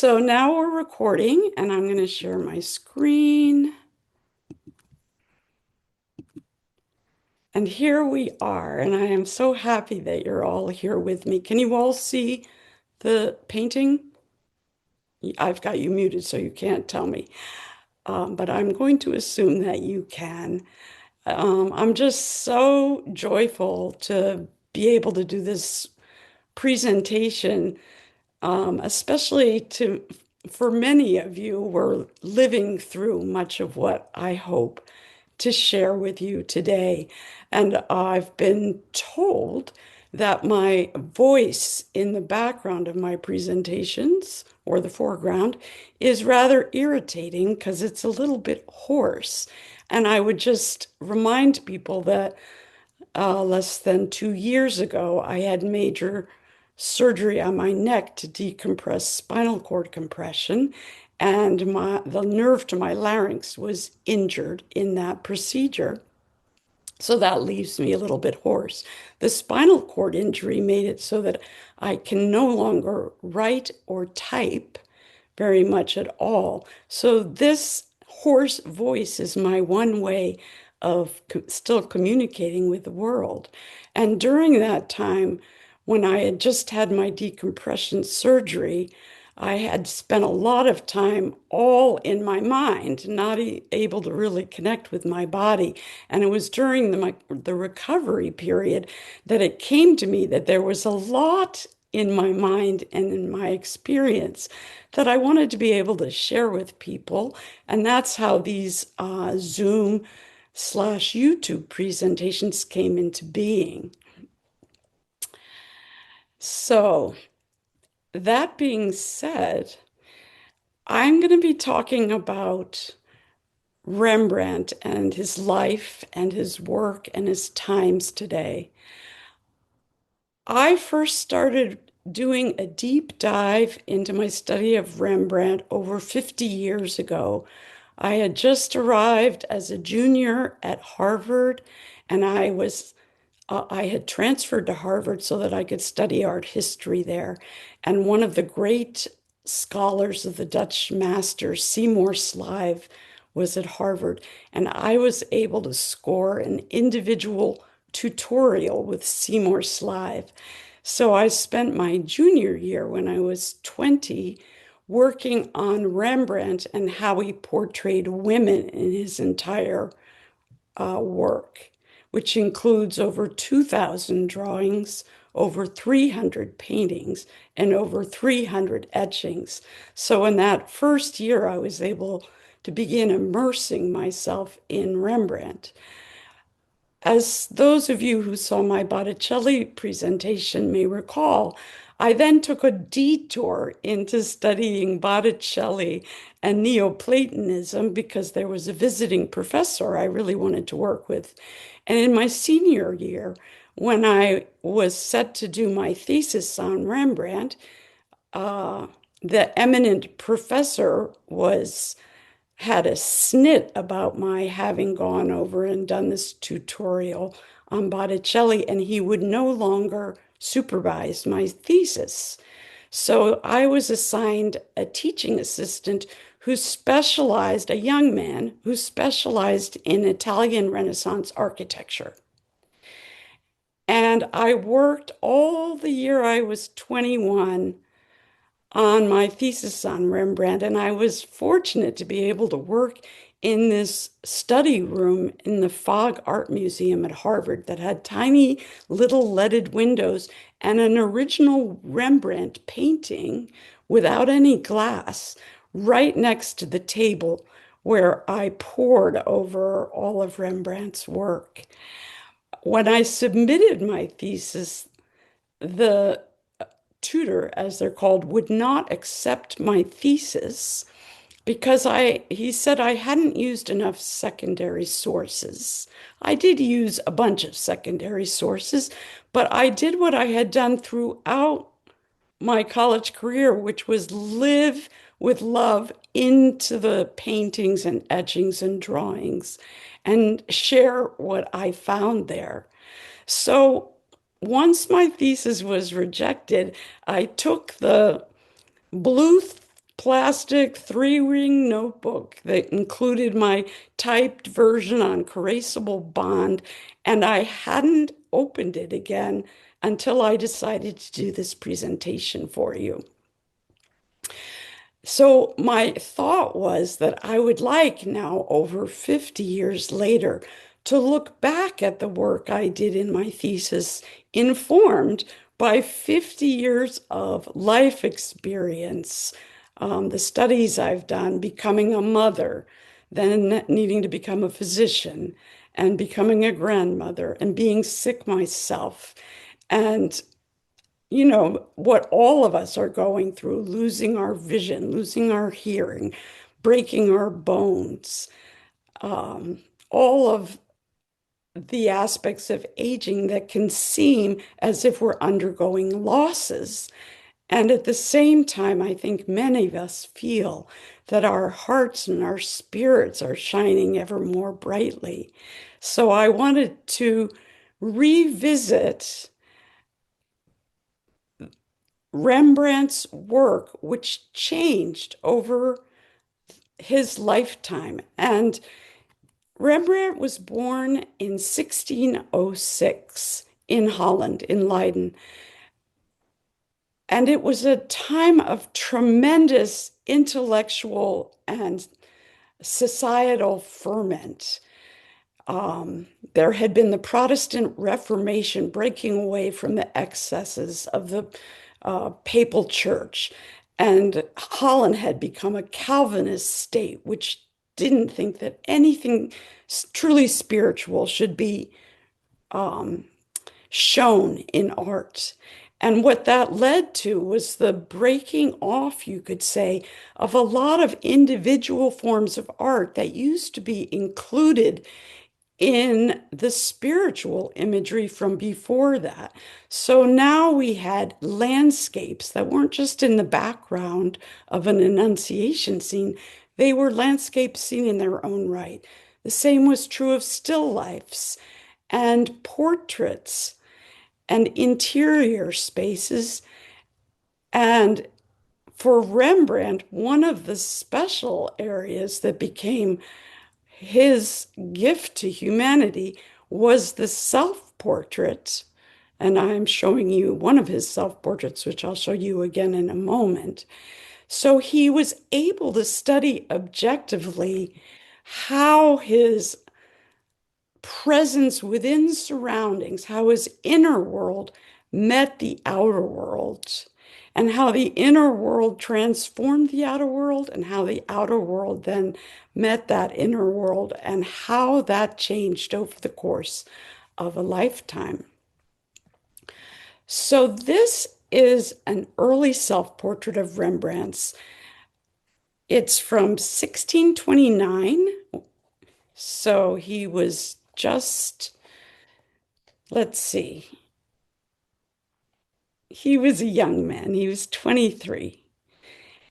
So now we're recording, and I'm going to share my screen. And here we are, and I am so happy that you're all here with me. Can you all see the painting? I've got you muted, so you can't tell me. But I'm going to assume that you can. I'm just so joyful to be able to do this presentation, especially for many of you who are living through much of what I hope to share with you today. And I've been told that my voice in the background of my presentations or the foreground is rather irritating because it's a little bit hoarse. And I would just remind people that less than 2 years ago, I had major surgery on my neck to decompress spinal cord compression, and the nerve to my larynx was injured in that procedure. So that leaves me a little bit hoarse. The spinal cord injury made it so that I can no longer write or type very much at all. So this hoarse voice is my one way of still communicating with the world. And during that time, when I had just had my decompression surgery, I had spent a lot of time all in my mind, not able to really connect with my body. And it was during the recovery period that it came to me that there was a lot in my mind and in my experience that I wanted to be able to share with people. And that's how these Zoom/YouTube presentations came into being. So, that being said, I'm going to be talking about Rembrandt and his life and his work and his times today. I first started doing a deep dive into my study of Rembrandt over 50 years ago. I had just arrived as a junior at Harvard, and I had transferred to Harvard so that I could study art history there. And one of the great scholars of the Dutch master, Seymour Slive, was at Harvard. And I was able to score an individual tutorial with Seymour Slive. So I spent my junior year when I was 20 working on Rembrandt and how he portrayed women in his entire work, which includes over 2,000 drawings, over 300 paintings, and over 300 etchings. So in that first year, I was able to begin immersing myself in Rembrandt. As those of you who saw my Botticelli presentation may recall, I then took a detour into studying Botticelli and Neoplatonism because there was a visiting professor I really wanted to work with. And in my senior year, when I was set to do my thesis on Rembrandt, uh, the eminent professor had a snit about my having gone over and done this tutorial on Botticelli, and he would no longer supervise my thesis. So I was assigned a teaching assistant a young man who specialized in Italian Renaissance architecture. And I worked all the year I was 21 on my thesis on Rembrandt, and I was fortunate to be able to work in this study room in the Fogg Art Museum at Harvard that had tiny little leaded windows and an original Rembrandt painting without any glass right next to the table where I pored over all of Rembrandt's work. When I submitted my thesis, the tutor, as they're called, would not accept my thesis because he said I hadn't used enough secondary sources. I did use a bunch of secondary sources, but I did what I had done throughout my college career, which was live with love into the paintings and etchings and drawings and share what I found there. So once my thesis was rejected, I took the blue plastic three-ring notebook that included my typed version on erasable bond, and I hadn't opened it again until I decided to do this presentation for you. So my thought was that I would like now, over 50 years later, to look back at the work I did in my thesis, informed by 50 years of life experience, the studies I've done, becoming a mother, then needing to become a physician, and becoming a grandmother, and being sick myself. And what all of us are going through, losing our vision, losing our hearing, breaking our bones, all of the aspects of aging that can seem as if we're undergoing losses. And at the same time, I think many of us feel that our hearts and our spirits are shining ever more brightly. So I wanted to revisit Rembrandt's work, which changed over his lifetime. And Rembrandt was born in 1606 in Holland, in Leiden. And it was a time of tremendous intellectual and societal ferment. There had been the Protestant Reformation, breaking away from the excesses of the papal church. And Holland had become a Calvinist state, which didn't think that anything truly spiritual should be shown in art. And what that led to was the breaking off, you could say, of a lot of individual forms of art that used to be included in the spiritual imagery from before that. So now we had landscapes that weren't just in the background of an Annunciation scene, they were landscapes seen in their own right. The same was true of still lifes and portraits and interior spaces. And for Rembrandt, one of the special areas that became his gift to humanity was the self-portrait. And I'm showing you one of his self-portraits, which I'll show you again in a moment. So he was able to study objectively how his presence within surroundings, how his inner world met the outer world, and how the inner world transformed the outer world, and how the outer world then met that inner world, and how that changed over the course of a lifetime. So this is an early self-portrait of Rembrandt's. It's from 1629. So he was just, let's see, he was a young man. He was 23.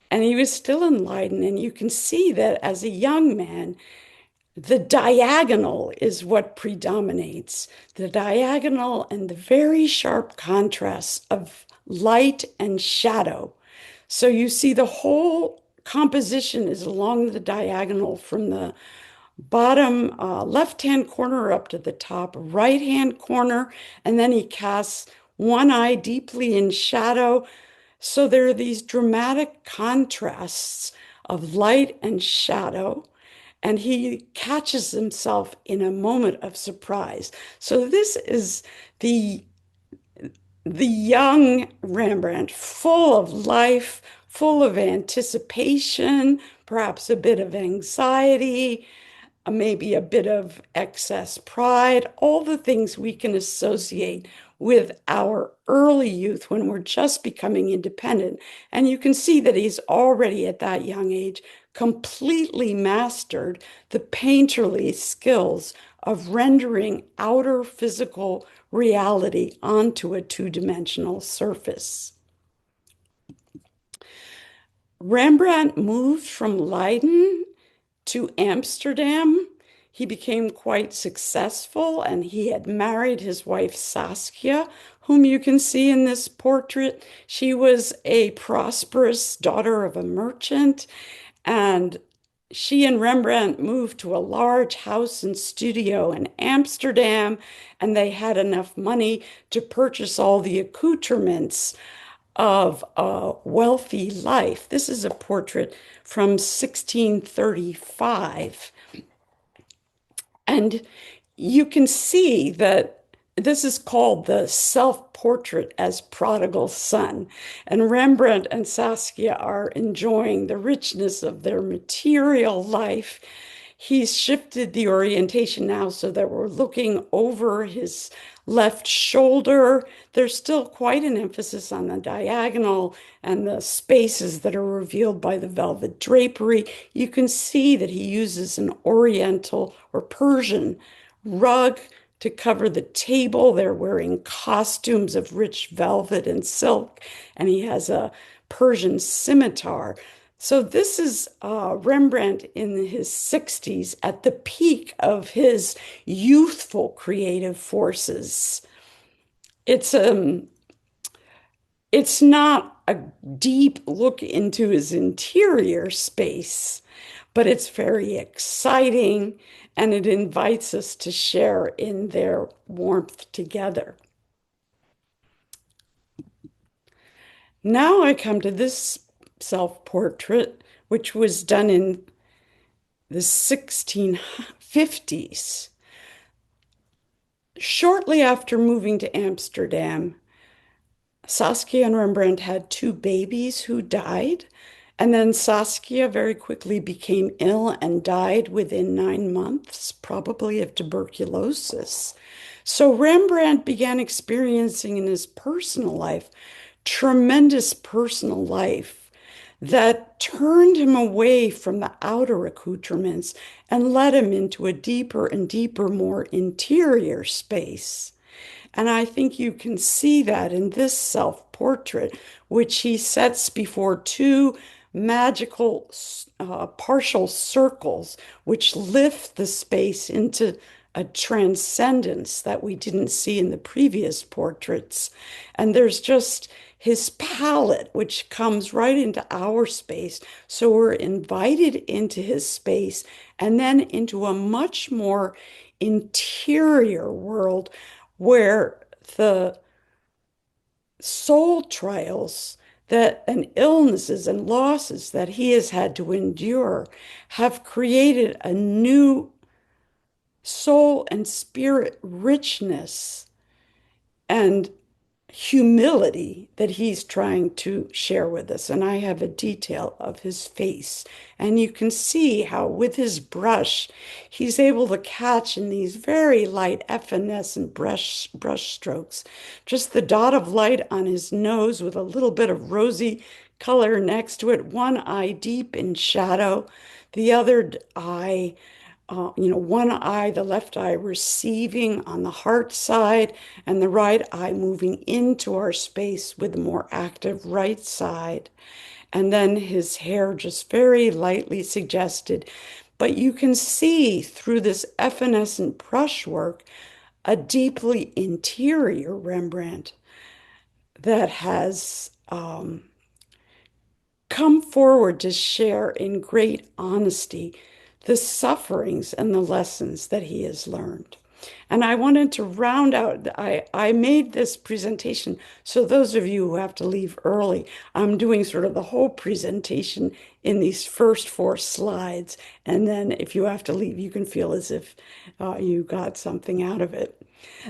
And he was still in Leiden. And you can see that as a young man, the diagonal is what predominates. The diagonal and the very sharp contrasts of light and shadow. So you see the whole composition is along the diagonal from the bottom left-hand corner up to the top right-hand corner, and then he casts one eye deeply in shadow. So there are these dramatic contrasts of light and shadow, and he catches himself in a moment of surprise. So this is the young Rembrandt, full of life, full of anticipation, perhaps a bit of anxiety, maybe a bit of excess pride, all the things we can associate with our early youth when we're just becoming independent. And you can see that he's already at that young age completely mastered the painterly skills of rendering outer physical reality onto a two-dimensional surface. Rembrandt moved from Leiden to Amsterdam. He became quite successful, and he had married his wife Saskia, whom you can see in this portrait. She was a prosperous daughter of a merchant, and she and Rembrandt moved to a large house and studio in Amsterdam, and they had enough money to purchase all the accoutrements of a wealthy life. This is a portrait from 1635. And you can see that this is called the self-portrait as prodigal son. And Rembrandt and Saskia are enjoying the richness of their material life. He's shifted the orientation now so that we're looking over his left shoulder. There's still quite an emphasis on the diagonal and the spaces that are revealed by the velvet drapery. You can see that he uses an Oriental or Persian rug to cover the table. They're wearing costumes of rich velvet and silk, and he has a Persian scimitar. So this is Rembrandt in his 60s at the peak of his youthful creative forces. It's it's not a deep look into his interior space, but it's very exciting and it invites us to share in their warmth together. Now I come to this self-portrait, which was done in the 1650s. Shortly after moving to Amsterdam, Saskia and Rembrandt had two babies who died, and then Saskia very quickly became ill and died within 9 months, probably of tuberculosis. So Rembrandt began experiencing in his personal life tremendous personal life that turned him away from the outer accoutrements and led him into a deeper and deeper, more interior space. And I think you can see that in this self-portrait, which he sets before two magical partial circles, which lift the space into a transcendence that we didn't see in the previous portraits. And there's just his palette, which comes right into our space. So we're invited into his space and then into a much more interior world where the soul trials that and illnesses and losses that he has had to endure have created a new soul and spirit richness and humility that he's trying to share with us. And I have a detail of his face. And you can see how with his brush, he's able to catch in these very light evanescent brush strokes, just the dot of light on his nose with a little bit of rosy color next to it, one eye deep in shadow, the other eye one eye, the left eye receiving on the heart side, and the right eye moving into our space with the more active right side. And then his hair just very lightly suggested. But you can see through this evanescent brushwork a deeply interior Rembrandt that has come forward to share in great honesty the sufferings and the lessons that he has learned. And I wanted to round out, I made this presentation. So those of you who have to leave early, I'm doing sort of the whole presentation in these first 4 slides. And then if you have to leave, you can feel as if you got something out of it.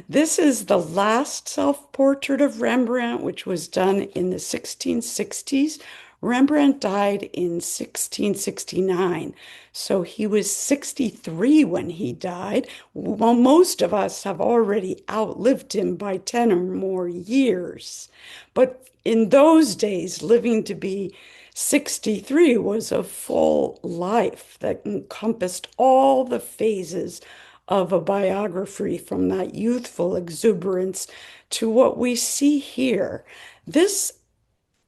This is the last self-portrait of Rembrandt, which was done in the 1660s. Rembrandt died in 1669, so he was 63 when he died. Well, most of us have already outlived him by 10 or more years. But in those days, living to be 63 was a full life that encompassed all the phases of a biography, from that youthful exuberance to what we see here. This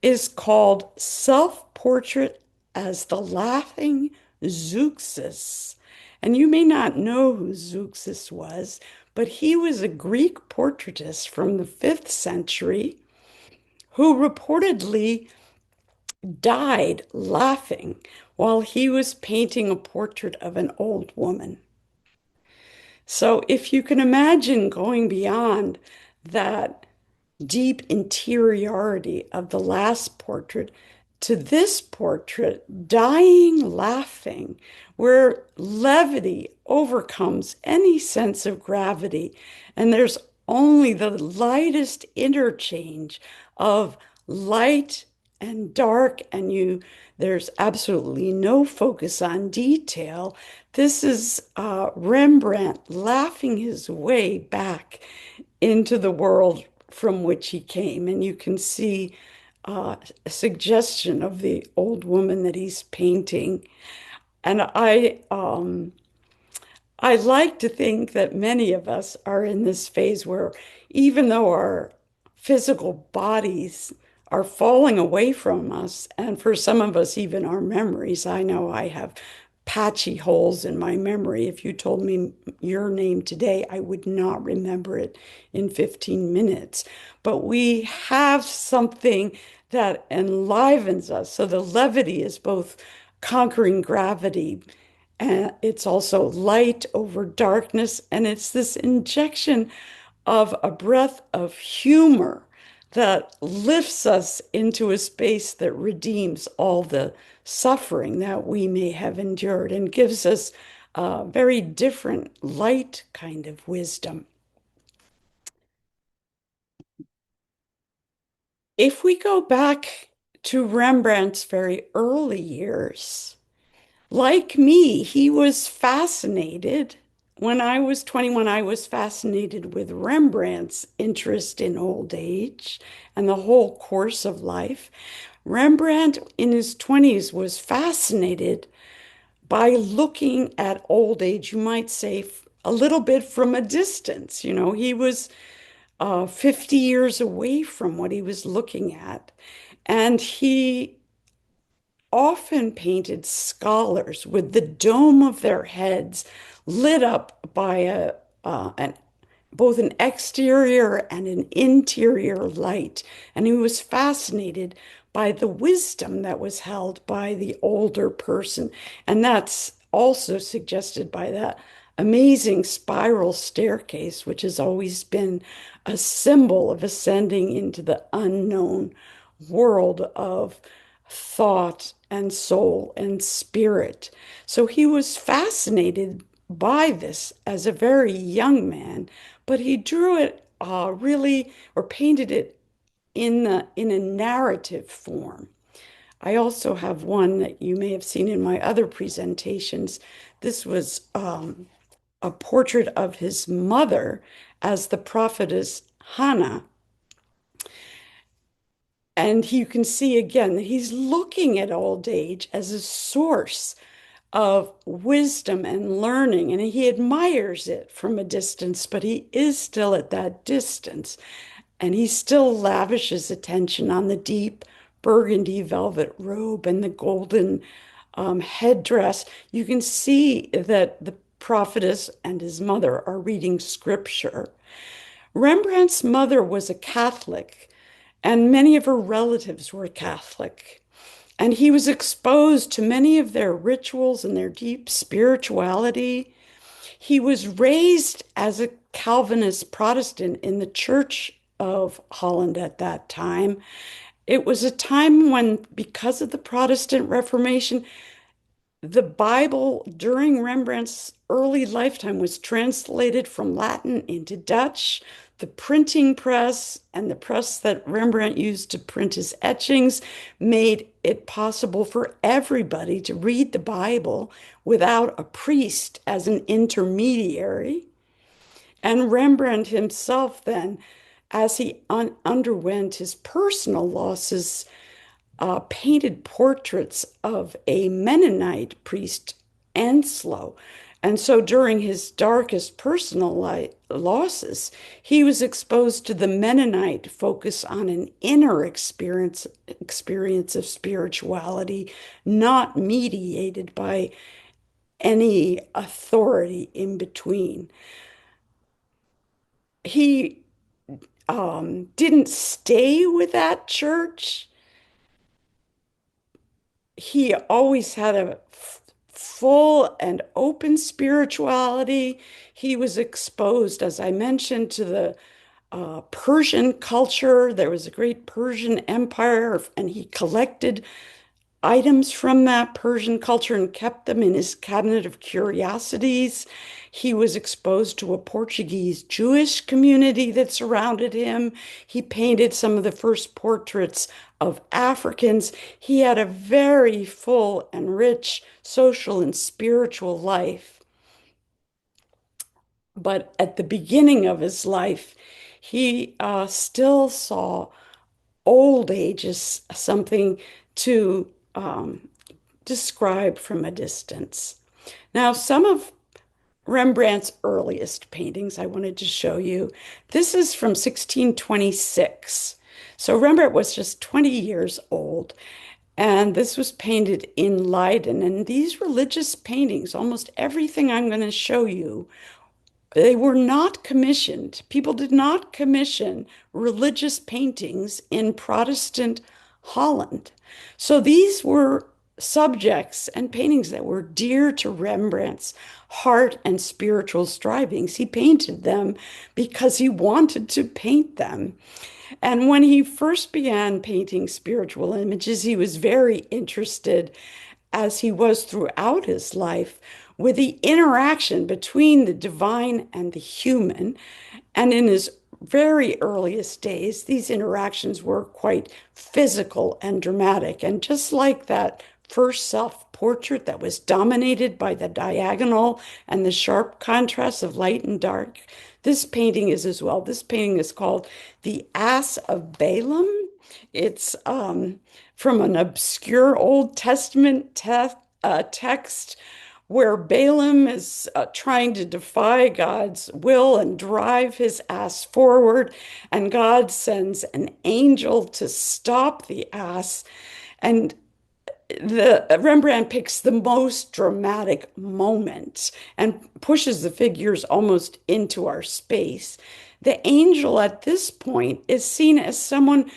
is called Self-Portrait as the Laughing Zeuxis. And you may not know who Zeuxis was, but he was a Greek portraitist from the 5th century who reportedly died laughing while he was painting a portrait of an old woman. So if you can imagine going beyond that deep interiority of the last portrait to this portrait, dying laughing, where levity overcomes any sense of gravity, and there's only the lightest interchange of light and dark, and there's absolutely no focus on detail. This is Rembrandt laughing his way back into the world from which he came. And you can see a suggestion of the old woman that he's painting. And I like to think that many of us are in this phase where even though our physical bodies are falling away from us, and for some of us, even our memories, I know I have patchy holes in my memory. If you told me your name today, I would not remember it in 15 minutes. But we have something that enlivens us. So the levity is both conquering gravity, and it's also light over darkness. And it's this injection of a breath of humor that lifts us into a space that redeems all the suffering that we may have endured and gives us a very different light kind of wisdom. If we go back to Rembrandt's very early years, like me, he was fascinated. When I was 21, I was fascinated with Rembrandt's interest in old age and the whole course of life. Rembrandt in his 20s was fascinated by looking at old age, you might say, a little bit from a distance. You know, he was 50 years away from what he was looking at. And he often painted scholars with the dome of their heads lit up by both an exterior and an interior light. And he was fascinated by the wisdom that was held by the older person. And that's also suggested by that amazing spiral staircase, which has always been a symbol of ascending into the unknown world of thought and soul and spirit. So he was fascinated by this as a very young man, but he drew it really or painted it in a narrative form. I also have one that you may have seen in my other presentations. This was a portrait of his mother as the prophetess Hannah. And you can see again that he's looking at old age as a source of wisdom and learning. And he admires it from a distance, but he is still at that distance. And he still lavishes attention on the deep burgundy velvet robe and the golden headdress. You can see that the prophetess and his mother are reading scripture. Rembrandt's mother was a Catholic, and many of her relatives were Catholic. And he was exposed to many of their rituals and their deep spirituality. He was raised as a Calvinist Protestant in the Church of Holland at that time. It was a time when, because of the Protestant Reformation, the Bible during Rembrandt's early lifetime was translated from Latin into Dutch. The printing press and the press that Rembrandt used to print his etchings made it possible for everybody to read the Bible without a priest as an intermediary. And Rembrandt himself, then, as he underwent his personal losses, painted portraits of a Mennonite priest, Enslow. And so during his darkest personal losses, he was exposed to the Mennonite focus on an inner experience of spirituality, not mediated by any authority in between. He didn't stay with that church. He always had a full and open spirituality. He was exposed, as I mentioned, to the Persian culture. There was a great Persian empire, and he collected items from that Persian culture and kept them in his cabinet of curiosities. He was exposed to a Portuguese Jewish community that surrounded him. He painted some of the first portraits of Africans. He had a very full and rich social and spiritual life. But at the beginning of his life, he still saw old age as something to describe from a distance. Now, some of Rembrandt's earliest paintings I wanted to show you. This is from 1626. So Rembrandt was just 20 years old, and this was painted in Leiden. And these religious paintings, almost everything I'm going to show you, they were not commissioned. People did not commission religious paintings in Protestant Holland. So these were subjects and paintings that were dear to Rembrandt's heart and spiritual strivings. He painted them because he wanted to paint them. And when he first began painting spiritual images, he was very interested, as he was throughout his life, with the interaction between the divine and the human. And in his very earliest days, these interactions were quite physical and dramatic. And just like that first self-portrait that was dominated by the diagonal and the sharp contrast of light and dark, this painting is as well. This painting is called The Ass of Balaam. It's from an obscure Old Testament text where Balaam is trying to defy God's will and drive his ass forward, and God sends an angel to stop the ass. And the Rembrandt picks the most dramatic moment and pushes the figures almost into our space. The angel at this point is seen as someone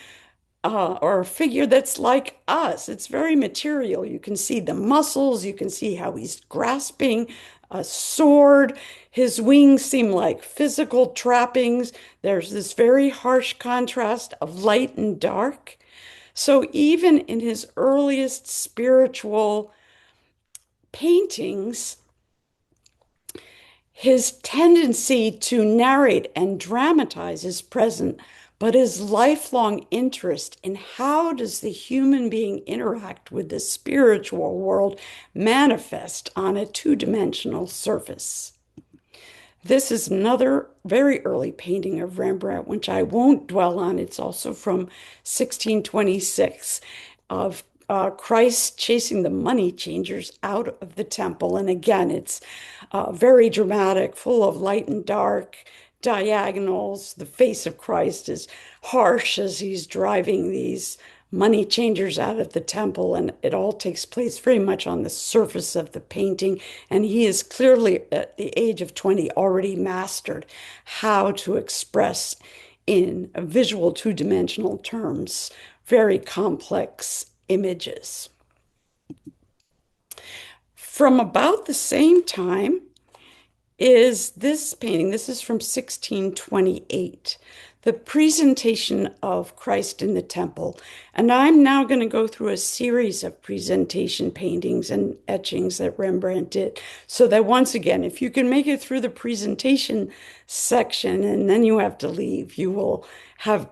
or a figure that's like us. It's very material. You can see the muscles, you can see how he's grasping a sword. His wings seem like physical trappings. There's this very harsh contrast of light and dark. So even in his earliest spiritual paintings, his tendency to narrate and dramatize is present, but his lifelong interest in how does the human being interact with the spiritual world manifest on a two-dimensional surface. This is another very early painting of Rembrandt, which I won't dwell on. It's also from 1626 of Christ chasing the money changers out of the temple. And again, it's very dramatic, full of light and dark, diagonals. The face of Christ is harsh as he's driving these money changers out of the temple, and it all takes place very much on the surface of the painting. And he is clearly, at the age of 20, already mastered how to express in visual two-dimensional terms very complex images. From about the same time is this painting. This is from 1628, the presentation of Christ in the temple. And I'm now going to go through a series of presentation paintings and etchings that Rembrandt did, so that once again, if you can make it through the presentation section and then you have to leave, you will have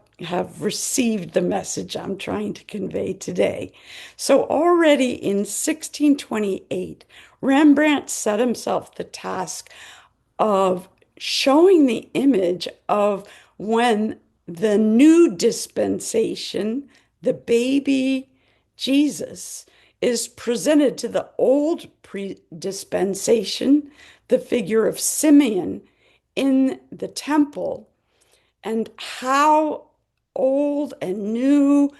received the message I'm trying to convey today. So already in 1628, Rembrandt set himself the task of showing the image of when the new dispensation, the baby Jesus, is presented to the old dispensation, the figure of Simeon in the temple, and how old and new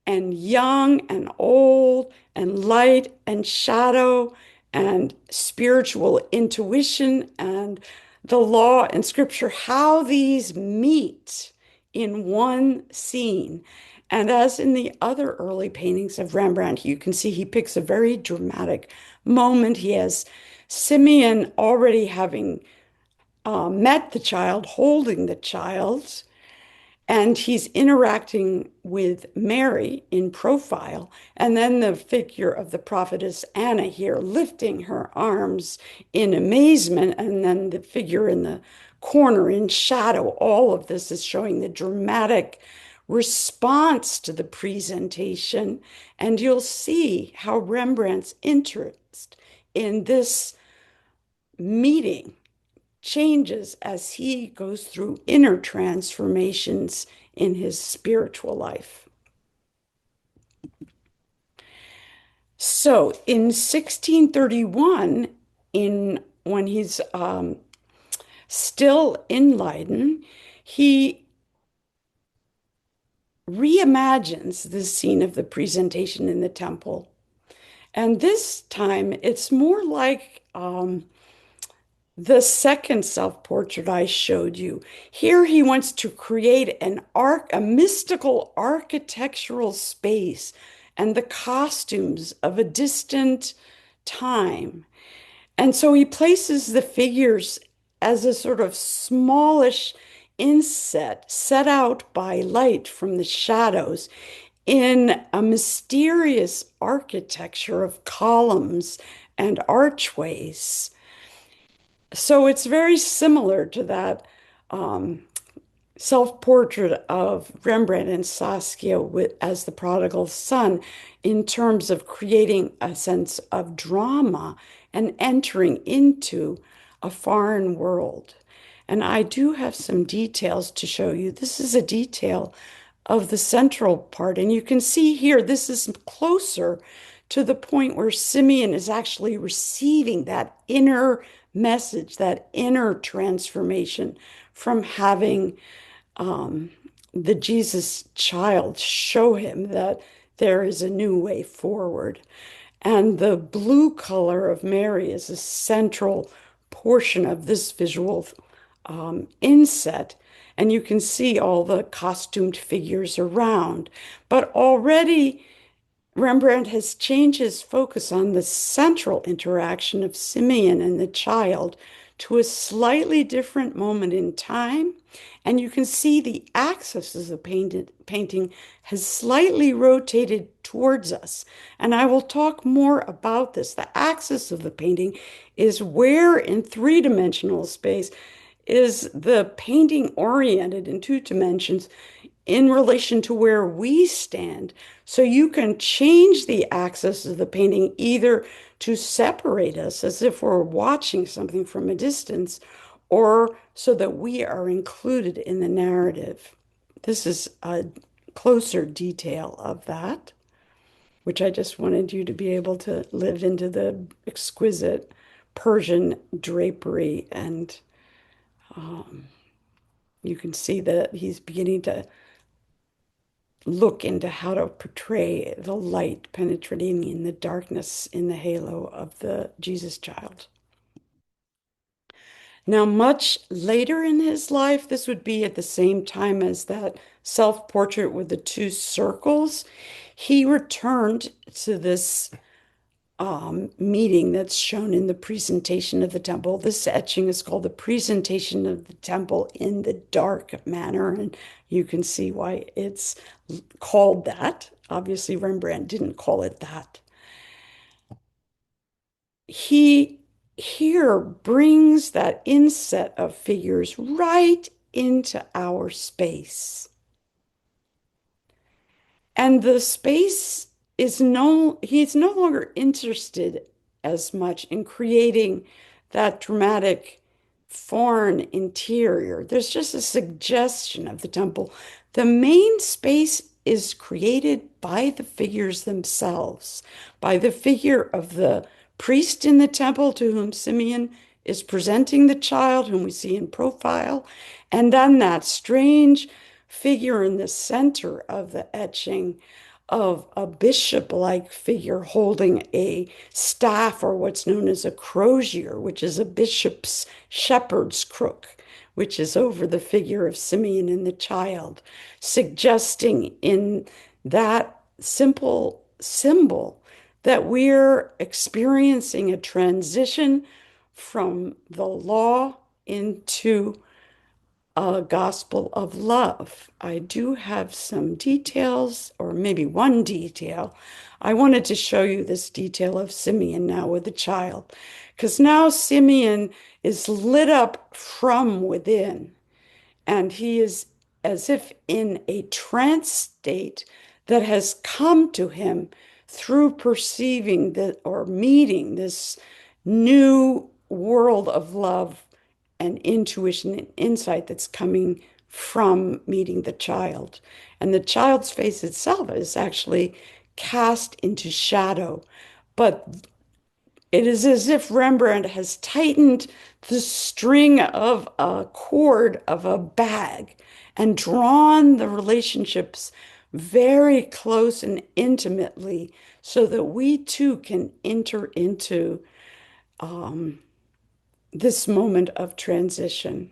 and young and old and light and shadow and spiritual intuition and the law and scripture, how these meet in one scene. And as in the other early paintings of Rembrandt, you can see he picks a very dramatic moment. He has Simeon already having met the child, holding the child, and he's interacting with Mary in profile. And then the figure of the prophetess Anna here lifting her arms in amazement. And then the figure in the corner in shadow. All of this is showing the dramatic response to the presentation. And you'll see how Rembrandt's interest in this meeting changes as he goes through inner transformations in his spiritual life. So in 1631, when he's still in Leiden, he reimagines the scene of the presentation in the temple. And this time it's more like the second self-portrait I showed you. Here he wants to create a mystical architectural space and the costumes of a distant time. And so he places the figures as a sort of smallish inset set out by light from the shadows in a mysterious architecture of columns and archways. So it's very similar to that self-portrait of Rembrandt and Saskia as the prodigal son in terms of creating a sense of drama and entering into a foreign world. And I do have some details to show you. This is a detail of the central part. And you can see here, this is closer to the point where Simeon is actually receiving that inner message, that inner transformation from having the Jesus child show him that there is a new way forward. And the blue color of Mary is a central portion of this visual inset. And you can see all the costumed figures around. But already Rembrandt has changed his focus on the central interaction of Simeon and the child to a slightly different moment in time. And you can see the axis of the painting has slightly rotated towards us. And I will talk more about this. The axis of the painting is where in three-dimensional space is the painting oriented in two dimensions in relation to where we stand. So you can change the axis of the painting either to separate us as if we're watching something from a distance, or so that we are included in the narrative. This is a closer detail of that, which I just wanted you to be able to live into the exquisite Persian drapery. And you can see that he's beginning to look into how to portray the light penetrating in the darkness in the halo of the Jesus child. Now, much later in his life, this would be at the same time as that self-portrait with the two circles, he returned to this meeting that's shown in the presentation of the temple. This etching is called the presentation of the temple in the dark manner, and you can see why it's called that. Obviously, Rembrandt didn't call it that. He here brings that inset of figures right into our space. And the space is he's no longer interested as much in creating that dramatic foreign interior. There's just a suggestion of the temple. The main space is created by the figures themselves, by the figure of the priest in the temple to whom Simeon is presenting the child, whom we see in profile, and then that strange figure in the center of the etching of a bishop-like figure holding a staff or what's known as a crozier, which is a bishop's shepherd's crook, which is over the figure of Simeon and the child, suggesting in that simple symbol that we're experiencing a transition from the law into a gospel of love. I do have some details, or maybe one detail. I wanted to show you this detail of Simeon now with the child, because now Simeon is lit up from within, and he is as if in a trance state that has come to him through perceiving that or meeting this new world of love and intuition and insight that's coming from meeting the child. And the child's face itself is actually cast into shadow. But it is as if Rembrandt has tightened the string of a cord of a bag and drawn the relationships very close and intimately so that we too can enter into this moment of transition.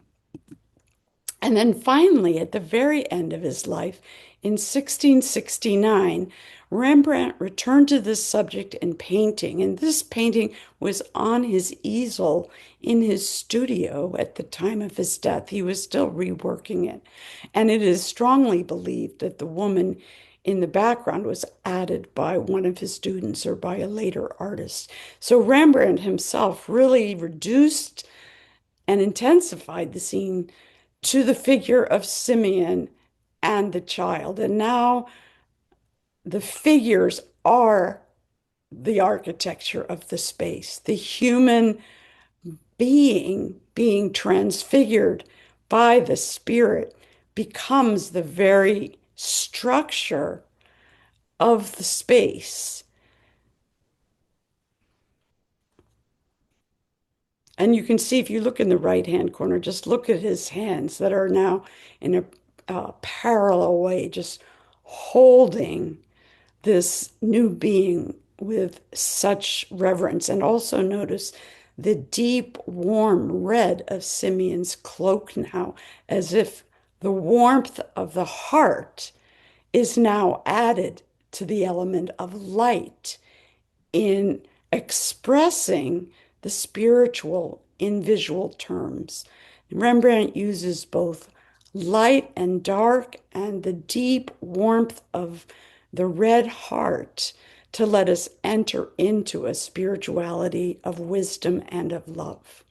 And then finally, at the very end of his life, in 1669, Rembrandt returned to this subject in painting. And this painting was on his easel in his studio at the time of his death. He was still reworking it. And it is strongly believed that the woman in the background was added by one of his students or by a later artist. So Rembrandt himself really reduced and intensified the scene to the figure of Simeon and the child. And now the figures are the architecture of the space, the human being transfigured by the spirit becomes the very structure of the space. And you can see if you look in the right-hand corner, just look at his hands that are now in a parallel way, just holding this new being with such reverence. And also notice the deep, warm red of Simeon's cloak now, as if the warmth of the heart is now added to the element of light in expressing the spiritual in visual terms. Rembrandt uses both light and dark and the deep warmth of the red heart to let us enter into a spirituality of wisdom and of love.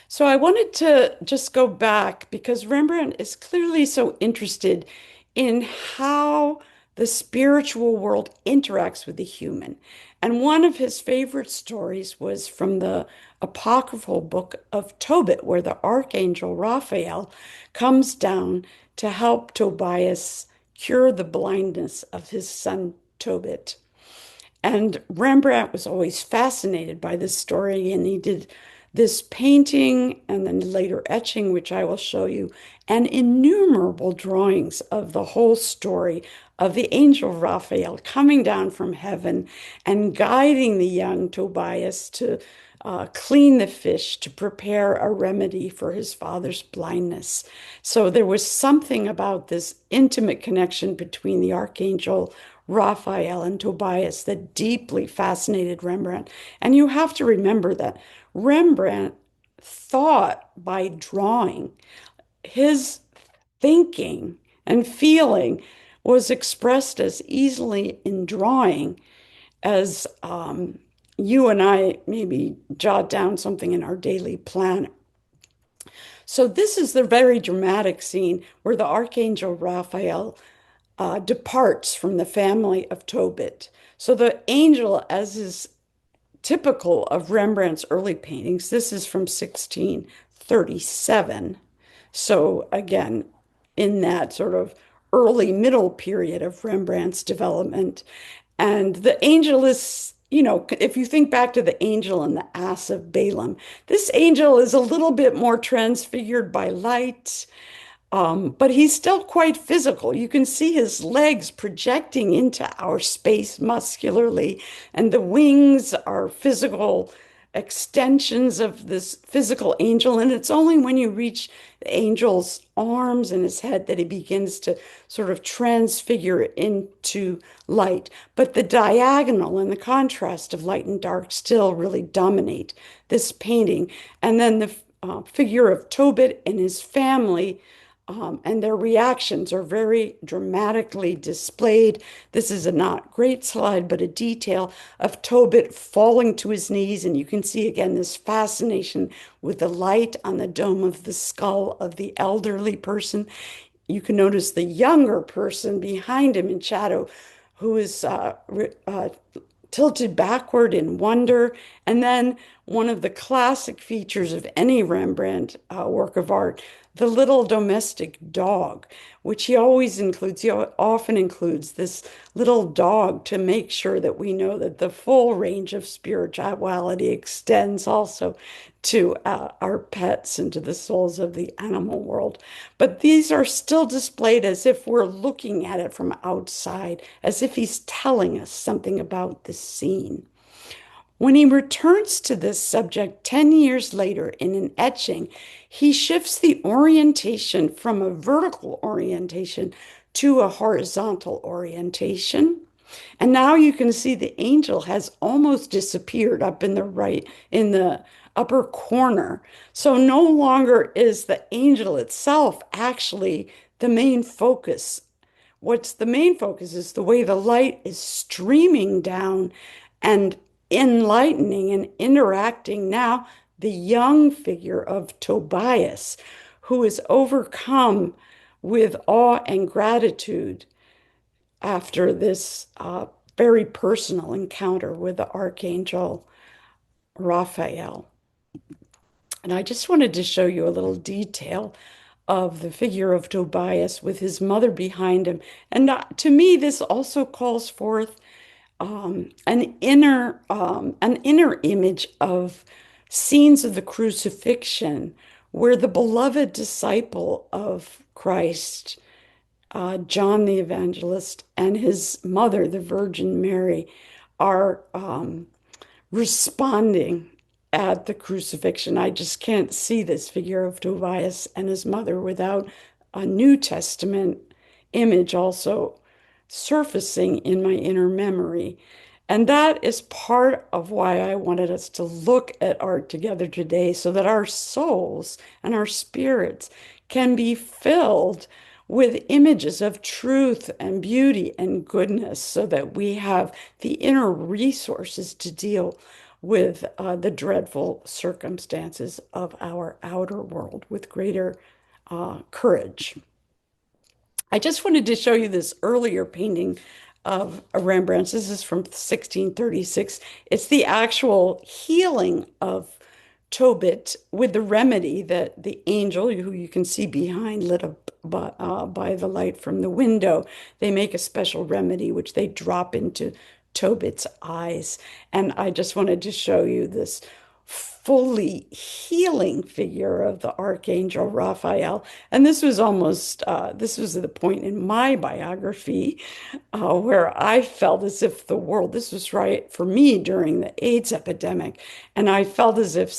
So I wanted to just go back because Rembrandt is clearly so interested in how the spiritual world interacts with the human. And one of his favorite stories was from the apocryphal book of Tobit, where the archangel Raphael comes down to help Tobias cure the blindness of his son Tobit. And Rembrandt was always fascinated by this story, and he did this painting and then later etching, which I will show you, and innumerable drawings of the whole story of the angel Raphael coming down from heaven and guiding the young Tobias to clean the fish to prepare a remedy for his father's blindness. So there was something about this intimate connection between the archangel Raphael and Tobias that deeply fascinated Rembrandt. And you have to remember that Rembrandt thought by drawing. His thinking and feeling was expressed as easily in drawing as you and I maybe jot down something in our daily plan. So this is the very dramatic scene where the Archangel Raphael departs from the family of Tobit. So the angel, as is typical of Rembrandt's early paintings, this is from 1637. So again, in that sort of early middle period of Rembrandt's development. And the angel is, if you think back to the angel and the ass of Balaam, this angel is a little bit more transfigured by light. But he's still quite physical. You can see his legs projecting into our space muscularly, and the wings are physical extensions of this physical angel. And it's only when you reach the angel's arms and his head that he begins to sort of transfigure into light. But the diagonal and the contrast of light and dark still really dominate this painting. And then the figure of Tobit and his family and their reactions are very dramatically displayed. This is a not great slide, but a detail of Tobit falling to his knees. And you can see again this fascination with the light on the dome of the skull of the elderly person. You can notice the younger person behind him in shadow, who is tilted backward in wonder. And then one of the classic features of any Rembrandt work of art, the little domestic dog, which he always includes. He often includes this little dog to make sure that we know that the full range of spirituality extends also to our pets and to the souls of the animal world. But these are still displayed as if we're looking at it from outside, as if he's telling us something about the scene. When he returns to this subject 10 years later in an etching, he shifts the orientation from a vertical orientation to a horizontal orientation. And now you can see the angel has almost disappeared up in the right, in the upper corner. So no longer is the angel itself actually the main focus. What's the main focus is the way the light is streaming down and enlightening and interacting now the young figure of Tobias, who is overcome with awe and gratitude after this very personal encounter with the archangel Raphael. And I just wanted to show you a little detail of the figure of Tobias with his mother behind him. And to me, this also calls forth an inner image of scenes of the crucifixion, where the beloved disciple of Christ, John the Evangelist, and his mother, the Virgin Mary, are responding at the crucifixion. I just can't see this figure of Tobias and his mother without a New Testament image also surfacing in my inner memory. And that is part of why I wanted us to look at art together today, so that our souls and our spirits can be filled with images of truth and beauty and goodness, so that we have the inner resources to deal with the dreadful circumstances of our outer world with greater courage. I just wanted to show you this earlier painting of Rembrandt's. This is from 1636. It's the actual healing of Tobit with the remedy that the angel, who you can see behind, lit up by the light from the window, they make a special remedy which they drop into Tobit's eyes. And I just wanted to show you this fully healing figure of the Archangel Raphael. And this was this was the point in my biography where I felt as if the world, this was right for me during the AIDS epidemic, and I felt as if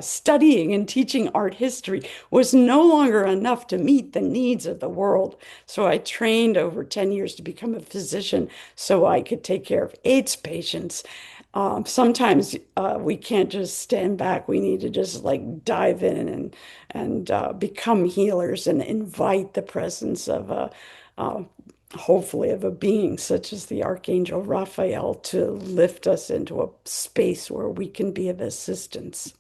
studying and teaching art history was no longer enough to meet the needs of the world. So I trained over 10 years to become a physician so I could take care of AIDS patients. Sometimes we can't just stand back. We need to just like dive in and become healers and invite the presence of hopefully of a being such as the Archangel Raphael to lift us into a space where we can be of assistance.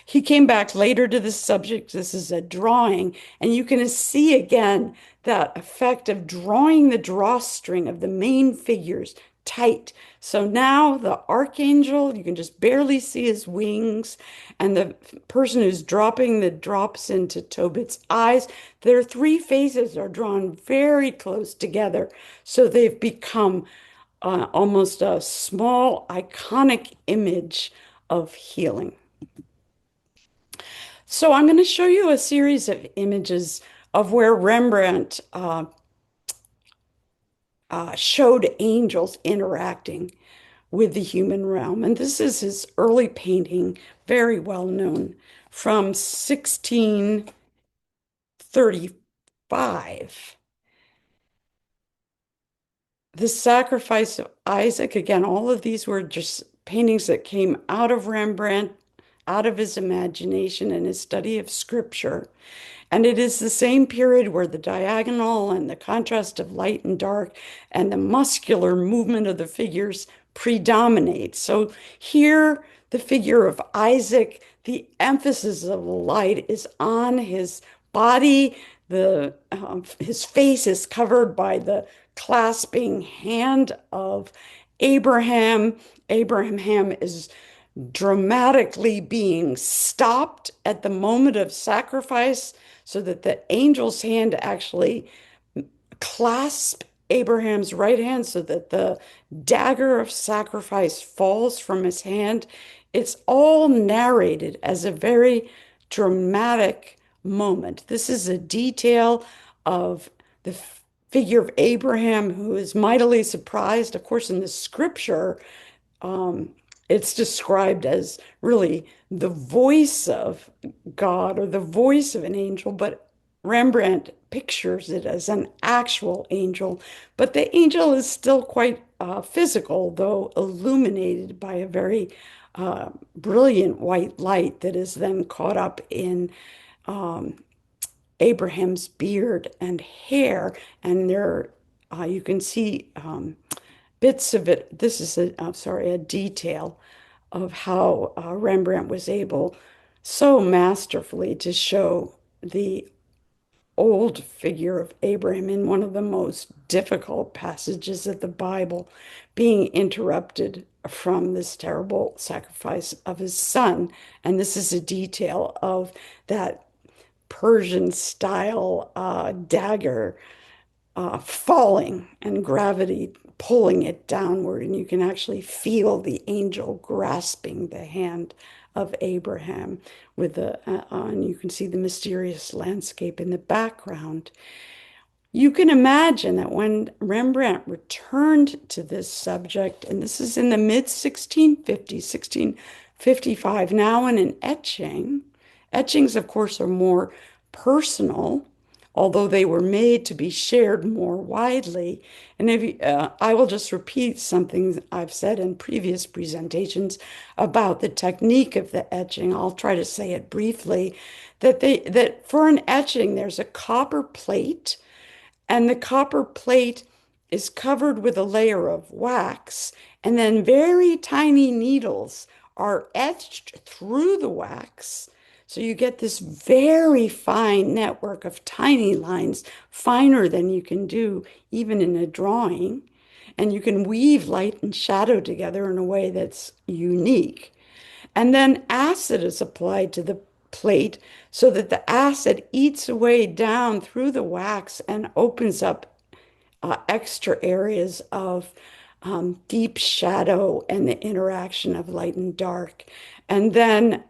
He came back later to the subject. This is a drawing, and you can see again that effect of drawing the drawstring of the main figures tight. So now the archangel, you can just barely see his wings, and the person who's dropping the drops into Tobit's eyes, their three faces are drawn very close together. So they've become almost a small iconic image of healing. So I'm going to show you a series of images of where Rembrandt showed angels interacting with the human realm. And this is his early painting, very well known, from 1635. The Sacrifice of Isaac, again, all of these were just paintings that came out of Rembrandt, out of his imagination and his study of scripture. And it is the same period where the diagonal and the contrast of light and dark and the muscular movement of the figures predominate. So here, the figure of Isaac, the emphasis of the light is on his body. His face is covered by the clasping hand of Abraham. Abraham is dramatically being stopped at the moment of sacrifice so that the angel's hand actually clasps Abraham's right hand so that the dagger of sacrifice falls from his hand. It's all narrated as a very dramatic moment. This is a detail of the figure of Abraham who is mightily surprised. Of course, in the scripture, um, it's described as really the voice of God or the voice of an angel, but Rembrandt pictures it as an actual angel. But the angel is still quite physical, though illuminated by a very brilliant white light that is then caught up in um, Abraham's beard and hair. And there you can see bits of it. This is a detail of how Rembrandt was able so masterfully to show the old figure of Abraham in one of the most difficult passages of the Bible, being interrupted from this terrible sacrifice of his son. And this is a detail of that Persian style dagger falling and gravity pulling it downward. And you can actually feel the angel grasping the hand of Abraham and you can see the mysterious landscape in the background. You can imagine that when Rembrandt returned to this subject, and this is in the mid 1650s, 1655, now in an etching. Etchings, of course, are more personal, although they were made to be shared more widely. And I will just repeat something I've said in previous presentations about the technique of the etching. I'll try to say it briefly, that for an etching, there's a copper plate and the copper plate is covered with a layer of wax, and then very tiny needles are etched through the wax. So you get this very fine network of tiny lines, finer than you can do even in a drawing. And you can weave light and shadow together in a way that's unique. And then acid is applied to the plate so that the acid eats away down through the wax and opens up extra areas of deep shadow and the interaction of light and dark. And then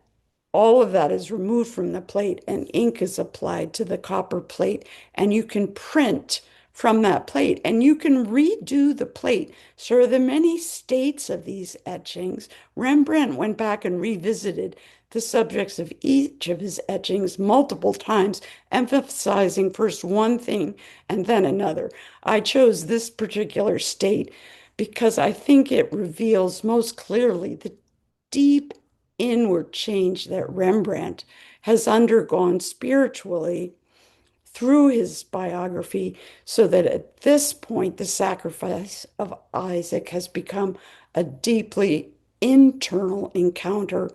all of that is removed from the plate and ink is applied to the copper plate, and you can print from that plate and you can redo the plate. So the many states of these etchings, Rembrandt went back and revisited the subjects of each of his etchings multiple times, emphasizing first one thing and then another. I chose this particular state because I think it reveals most clearly the deep inward change that Rembrandt has undergone spiritually through his biography, so that at this point, the sacrifice of Isaac has become a deeply internal encounter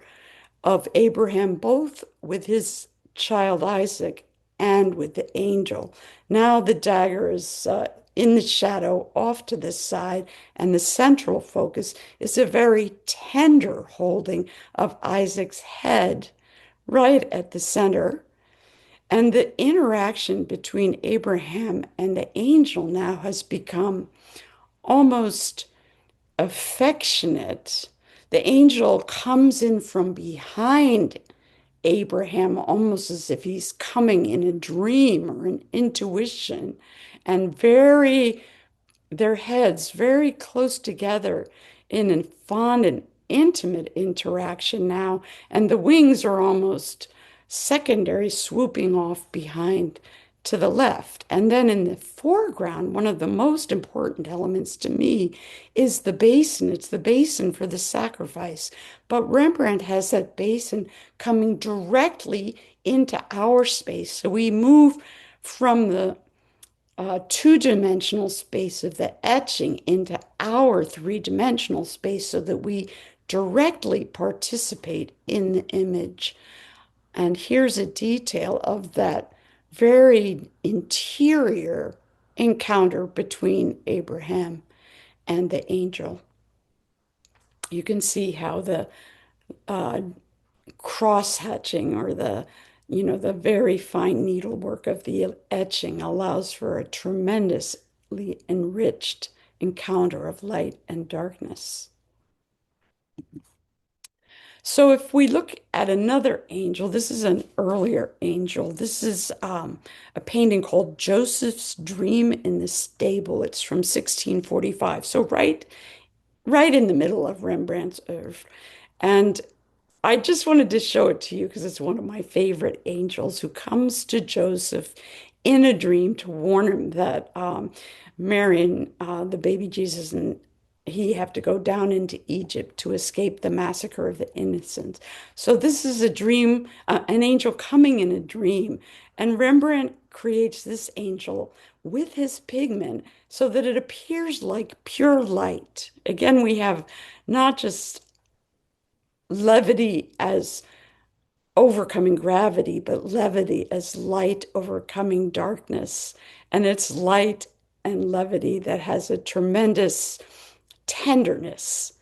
of Abraham, both with his child Isaac and with the angel. Now the dagger is in the shadow off to the side, and the central focus is a very tender holding of Isaac's head right at the center. And the interaction between Abraham and the angel now has become almost affectionate. The angel comes in from behind Abraham almost as if he's coming in a dream or an intuition, and their heads very close together in a fond and intimate interaction now, and the wings are almost secondary, swooping off behind to the left. And then in the foreground, one of the most important elements to me is the basin. It's the basin for the sacrifice. But Rembrandt has that basin coming directly into our space. So we move from the two-dimensional space of the etching into our three-dimensional space so that we directly participate in the image. And here's a detail of that very interior encounter between Abraham and the angel. You can see how the uh, cross-hatching or the very fine needlework of the etching allows for a tremendously enriched encounter of light and darkness. So if we look at another angel, this is an earlier angel. This is a painting called Joseph's Dream in the Stable. It's from 1645. So right in the middle of Rembrandt's oeuvre. And I just wanted to show it to you because it's one of my favorite angels who comes to Joseph in a dream to warn him that Mary and the baby Jesus and he have to go down into Egypt to escape the massacre of the innocents. So this is a dream, an angel coming in a dream. And Rembrandt creates this angel with his pigment so that it appears like pure light. Again, we have not just levity as overcoming gravity, but levity as light overcoming darkness. And it's light and levity that has a tremendous tenderness.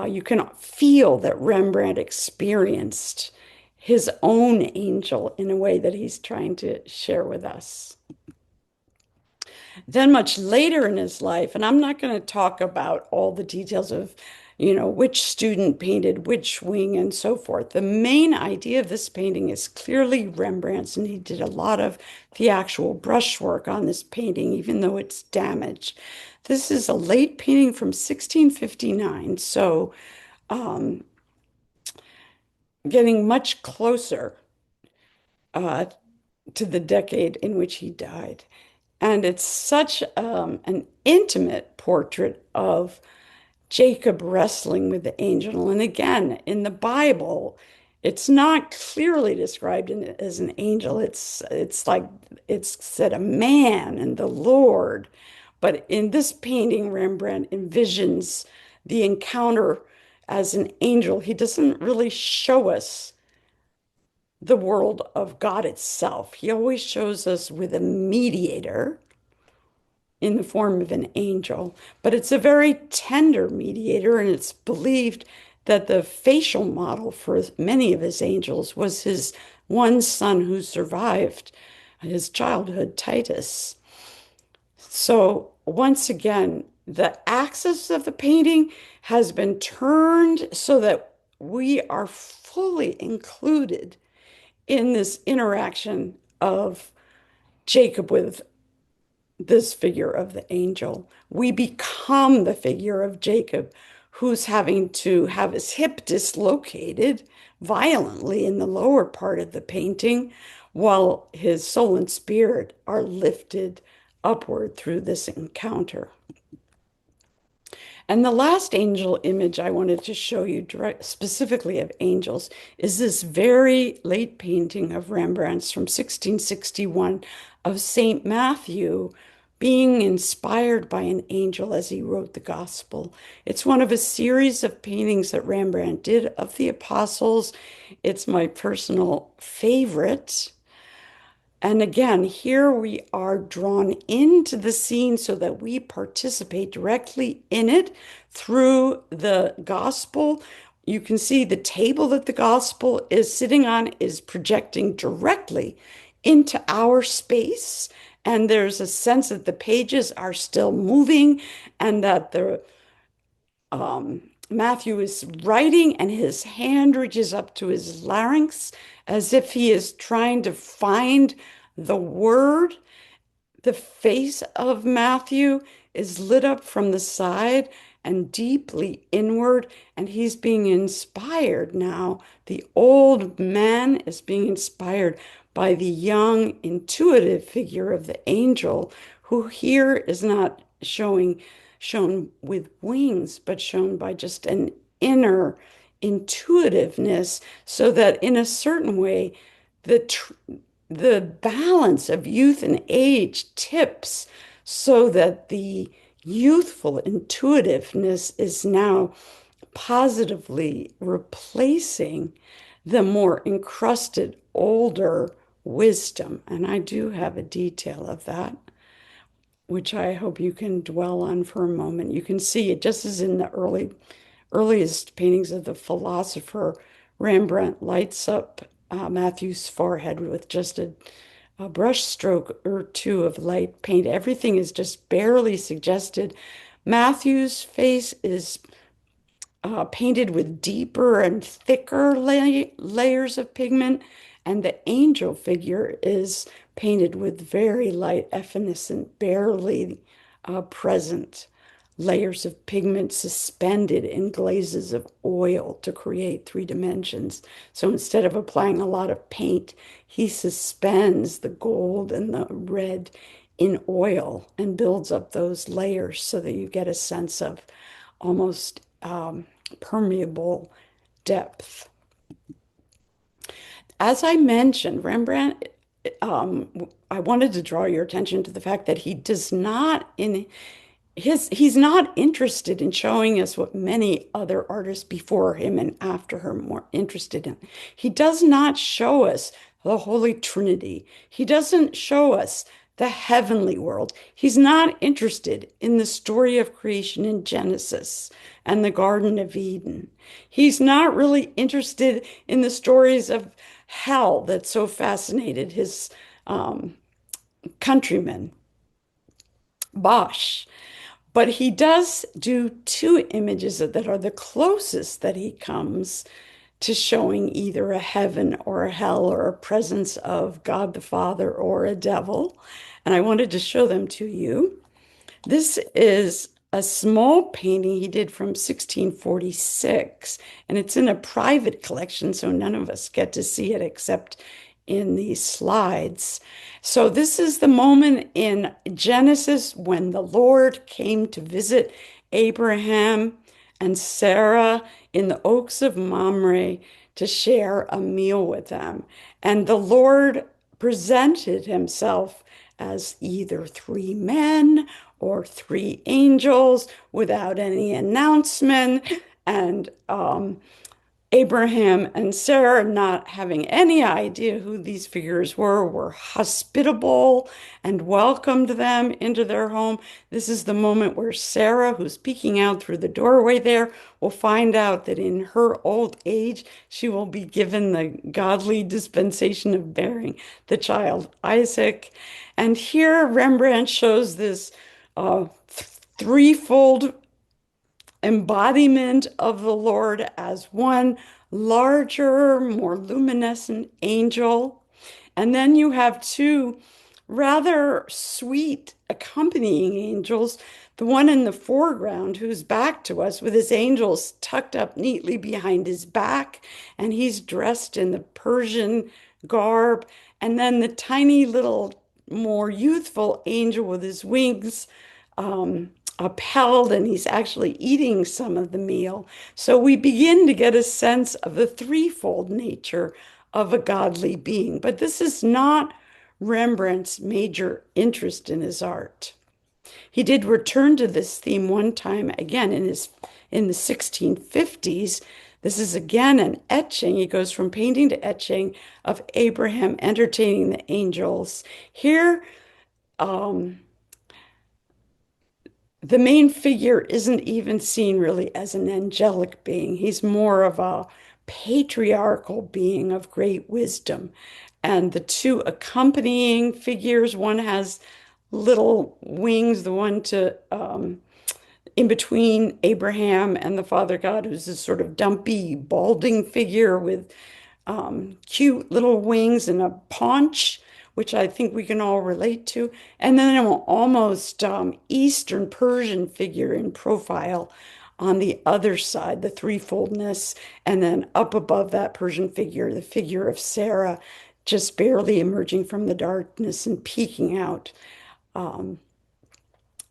You can feel that Rembrandt experienced his own angel in a way that he's trying to share with us. Then much later in his life, and I'm not going to talk about all the details of, which student painted which wing and so forth. The main idea of this painting is clearly Rembrandt's, and he did a lot of the actual brushwork on this painting, even though it's damaged. This is a late painting from 1659, so um, getting much closer uh, to the decade in which he died. And it's such an intimate portrait of Jacob wrestling with the angel. And again, in the Bible, it's not clearly described as an angel. It's like it's said a man and the Lord. But in this painting, Rembrandt envisions the encounter as an angel. He doesn't really show us the world of God itself. He always shows us with a mediator in the form of an angel, but it's a very tender mediator, and it's believed that the facial model for many of his angels was his one son who survived his childhood, Titus. So once again, the axis of the painting has been turned so that we are fully included in this interaction of Jacob with this figure of the angel. We become the figure of Jacob, who's having to have his hip dislocated violently in the lower part of the painting, while his soul and spirit are lifted upward through this encounter. And the last angel image I wanted to show you specifically of angels is this very late painting of Rembrandt's from 1661 of Saint Matthew being inspired by an angel as he wrote the gospel. It's one of a series of paintings that Rembrandt did of the apostles. It's my personal favorite. And again, here we are drawn into the scene so that we participate directly in it through the gospel. You can see the table that the gospel is sitting on is projecting directly into our space. And there's a sense that the pages are still moving and that the Matthew is writing and his hand reaches up to his larynx as if he is trying to find the word. The face of Matthew is lit up from the side and deeply inward, and he's being inspired now. The old man is being inspired by the young, intuitive figure of the angel, who here is not shown with wings, but shown by just an inner intuitiveness, so that in a certain way, the balance of youth and age tips so that the youthful intuitiveness is now positively replacing the more encrusted older wisdom. And I do have a detail of that, which I hope you can dwell on for a moment. You can see it just as in the earliest paintings of the philosopher. Rembrandt lights up Matthew's forehead with just a brush stroke or two of light paint. Everything is just barely suggested. Matthew's face is painted with deeper and thicker layers of pigment, and the angel figure is painted with very light, evanescent, barely present layers of pigment suspended in glazes of oil to create 3 dimensions. So instead of applying a lot of paint, he suspends the gold and the red in oil and builds up those layers so that you get a sense of almost permeable depth. As I mentioned, Rembrandt, I wanted to draw your attention to the fact that he does not in he's not interested in showing us what many other artists before him and after him were interested in. He does not show us the Holy Trinity. He doesn't show us the heavenly world. He's not interested in the story of creation in Genesis and the Garden of Eden. He's not really interested in the stories of hell that so fascinated his countrymen, Bosch. But he does do 2 images that are the closest that he comes to showing either a heaven or a hell or a presence of God the Father or a devil. And I wanted to show them to you. This is a small painting he did from 1646, and it's in a private collection, so none of us get to see it except in these slides. So this is the moment in Genesis when the Lord came to visit Abraham and Sarah in the oaks of Mamre to share a meal with them. And the Lord presented himself as either 3 men or 3 angels without any announcement. And Abraham and Sarah, not having any idea who these figures were hospitable and welcomed them into their home. This is the moment where Sarah, who's peeking out through the doorway there, will find out that in her old age, she will be given the godly dispensation of bearing the child Isaac. And here Rembrandt shows this threefold embodiment of the Lord as one larger, more luminescent angel. And then you have 2 rather sweet accompanying angels. The one in the foreground, who's back to us with his angels tucked up neatly behind his back, and he's dressed in the Persian garb. And then the tiny little, more youthful angel with his wings upheld, and he's actually eating some of the meal. So we begin to get a sense of the threefold nature of a godly being. But this is not Rembrandt's major interest in his art. He did return to this theme one time again in the 1650s. This is again an etching. He goes from painting to etching of Abraham entertaining the angels. Here, the main figure isn't even seen really as an angelic being. He's more of a patriarchal being of great wisdom. And the 2 accompanying figures, one has little wings, the one to in between Abraham and the Father God, who's this sort of dumpy, balding figure with cute little wings and a paunch, which I think we can all relate to. And then an almost Eastern Persian figure in profile on the other side, the threefoldness. And then up above that Persian figure, the figure of Sarah, just barely emerging from the darkness and peeking out. Um,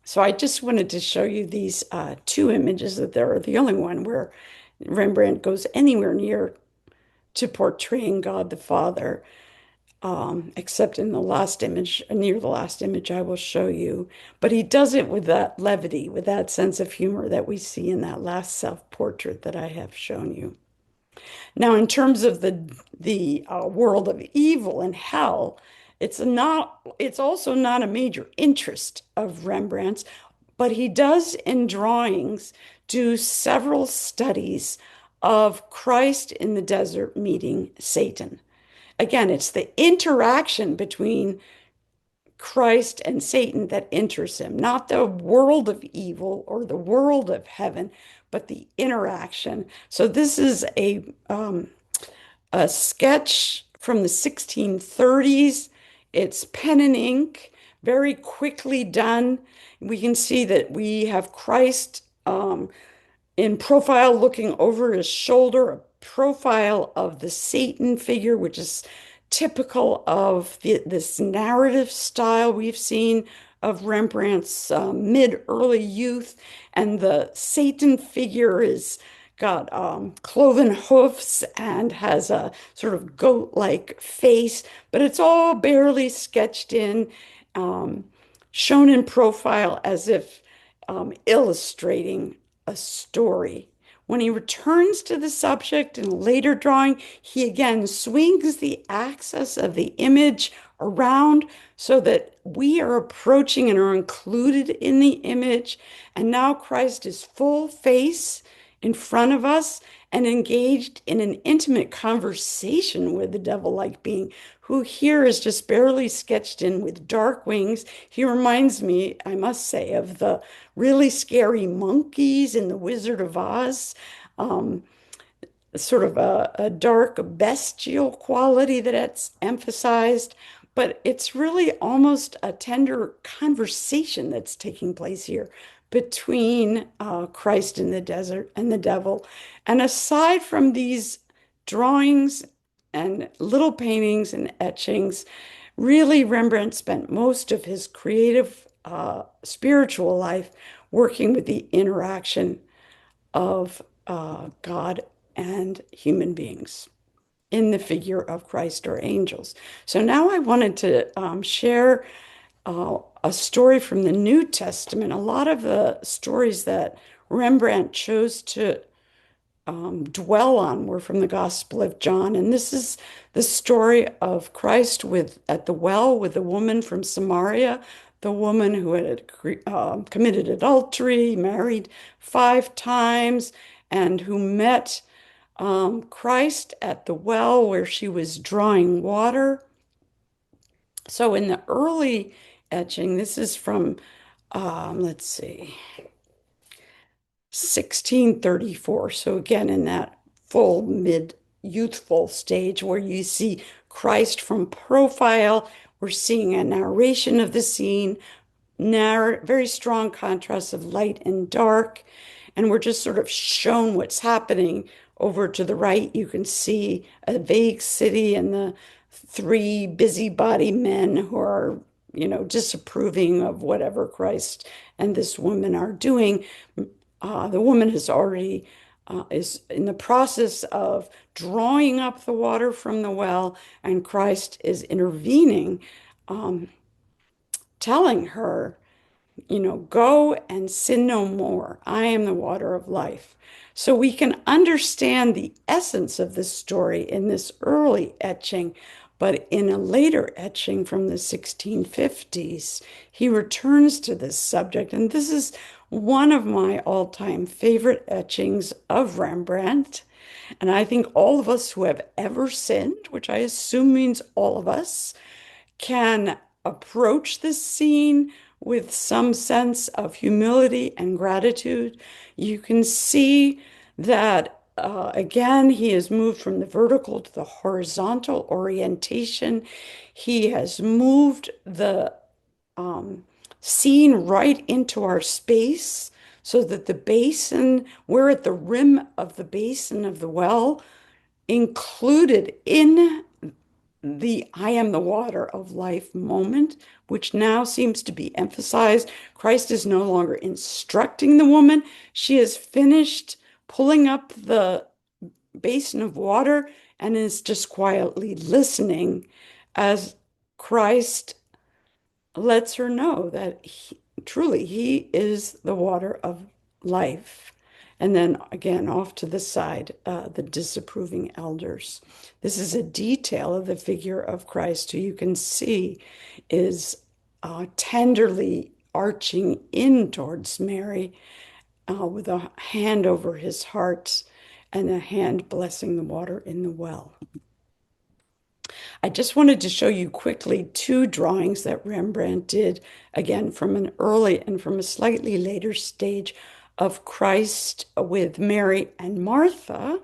so I just wanted to show you these two images that they're the only one where Rembrandt goes anywhere near to portraying God the Father, except in the last image, near the last image I will show you. But he does it with that levity, with that sense of humor that we see in that last self-portrait that I have shown you. Now, in terms of the world of evil and hell, it's also not a major interest of Rembrandt's, but he does in drawings do several studies of Christ in the desert meeting Satan. Again, it's the interaction between Christ and Satan that interests him, not the world of evil or the world of heaven, but the interaction. So this is a sketch from the 1630s. It's pen and ink, very quickly done. We can see that we have Christ in profile looking over his shoulder, a profile of the Satan figure, which is typical of this narrative style we've seen of Rembrandt's mid-early youth. And the Satan figure is got cloven hoofs and has a sort of goat-like face, but it's all barely sketched in, um, shown in profile as if illustrating a story. When he returns to the subject in a later drawing, he again swings the axis of the image around so that we are approaching and are included in the image. And now Christ is full face in front of us and engaged in an intimate conversation with the devil-like being, who here is just barely sketched in with dark wings. He reminds me, I must say, of the really scary monkeys in The Wizard of Oz. Um, Sort of a dark bestial quality that it's emphasized, but it's really almost a tender conversation that's taking place here between Christ in the desert and the devil. And aside from these drawings and little paintings and etchings, really Rembrandt spent most of his creative spiritual life working with the interaction of God and human beings in the figure of Christ or angels. So now I wanted to share a story from the New Testament. A lot of the stories that Rembrandt chose to dwell on were from the Gospel of John. And this is the story of Christ with at the well with the woman from Samaria, the woman who had committed adultery, married 5 times, and who met Christ at the well where she was drawing water. So in the early etching, this is from, let's see, 1634. So again, in that full mid youthful stage where you see Christ from profile, we're seeing a narration of the scene, very strong contrast of light and dark, and we're just sort of shown what's happening. Over to the right, you can see a vague city and the 3 busybody men who are, disapproving of whatever Christ and this woman are doing. The woman has already is in the process of drawing up the water from the well, and Christ is intervening, um, telling her, go and sin no more. I am the water of life. So we can understand the essence of this story in this early etching, but in a later etching from the 1650s, he returns to this subject. And this is one of my all-time favorite etchings of Rembrandt. And I think all of us who have ever sinned, which I assume means all of us, can approach this scene with some sense of humility and gratitude. You can see that, again, he has moved from the vertical to the horizontal orientation. He has moved the scene right into our space so that the basin, we're at the rim of the basin of the well, included in the I am the water of life moment, which now seems to be emphasized. Christ is no longer instructing the woman. She has finished pulling up the basin of water and is just quietly listening as Christ lets her know that truly he is the water of life. And then again, off to the side, the disapproving elders. This is a detail of the figure of Christ who you can see is tenderly arching in towards Mary with a hand over his heart and a hand blessing the water in the well. I just wanted to show you quickly two drawings that Rembrandt did, again, from an early and from a slightly later stage of Christ with Mary and Martha.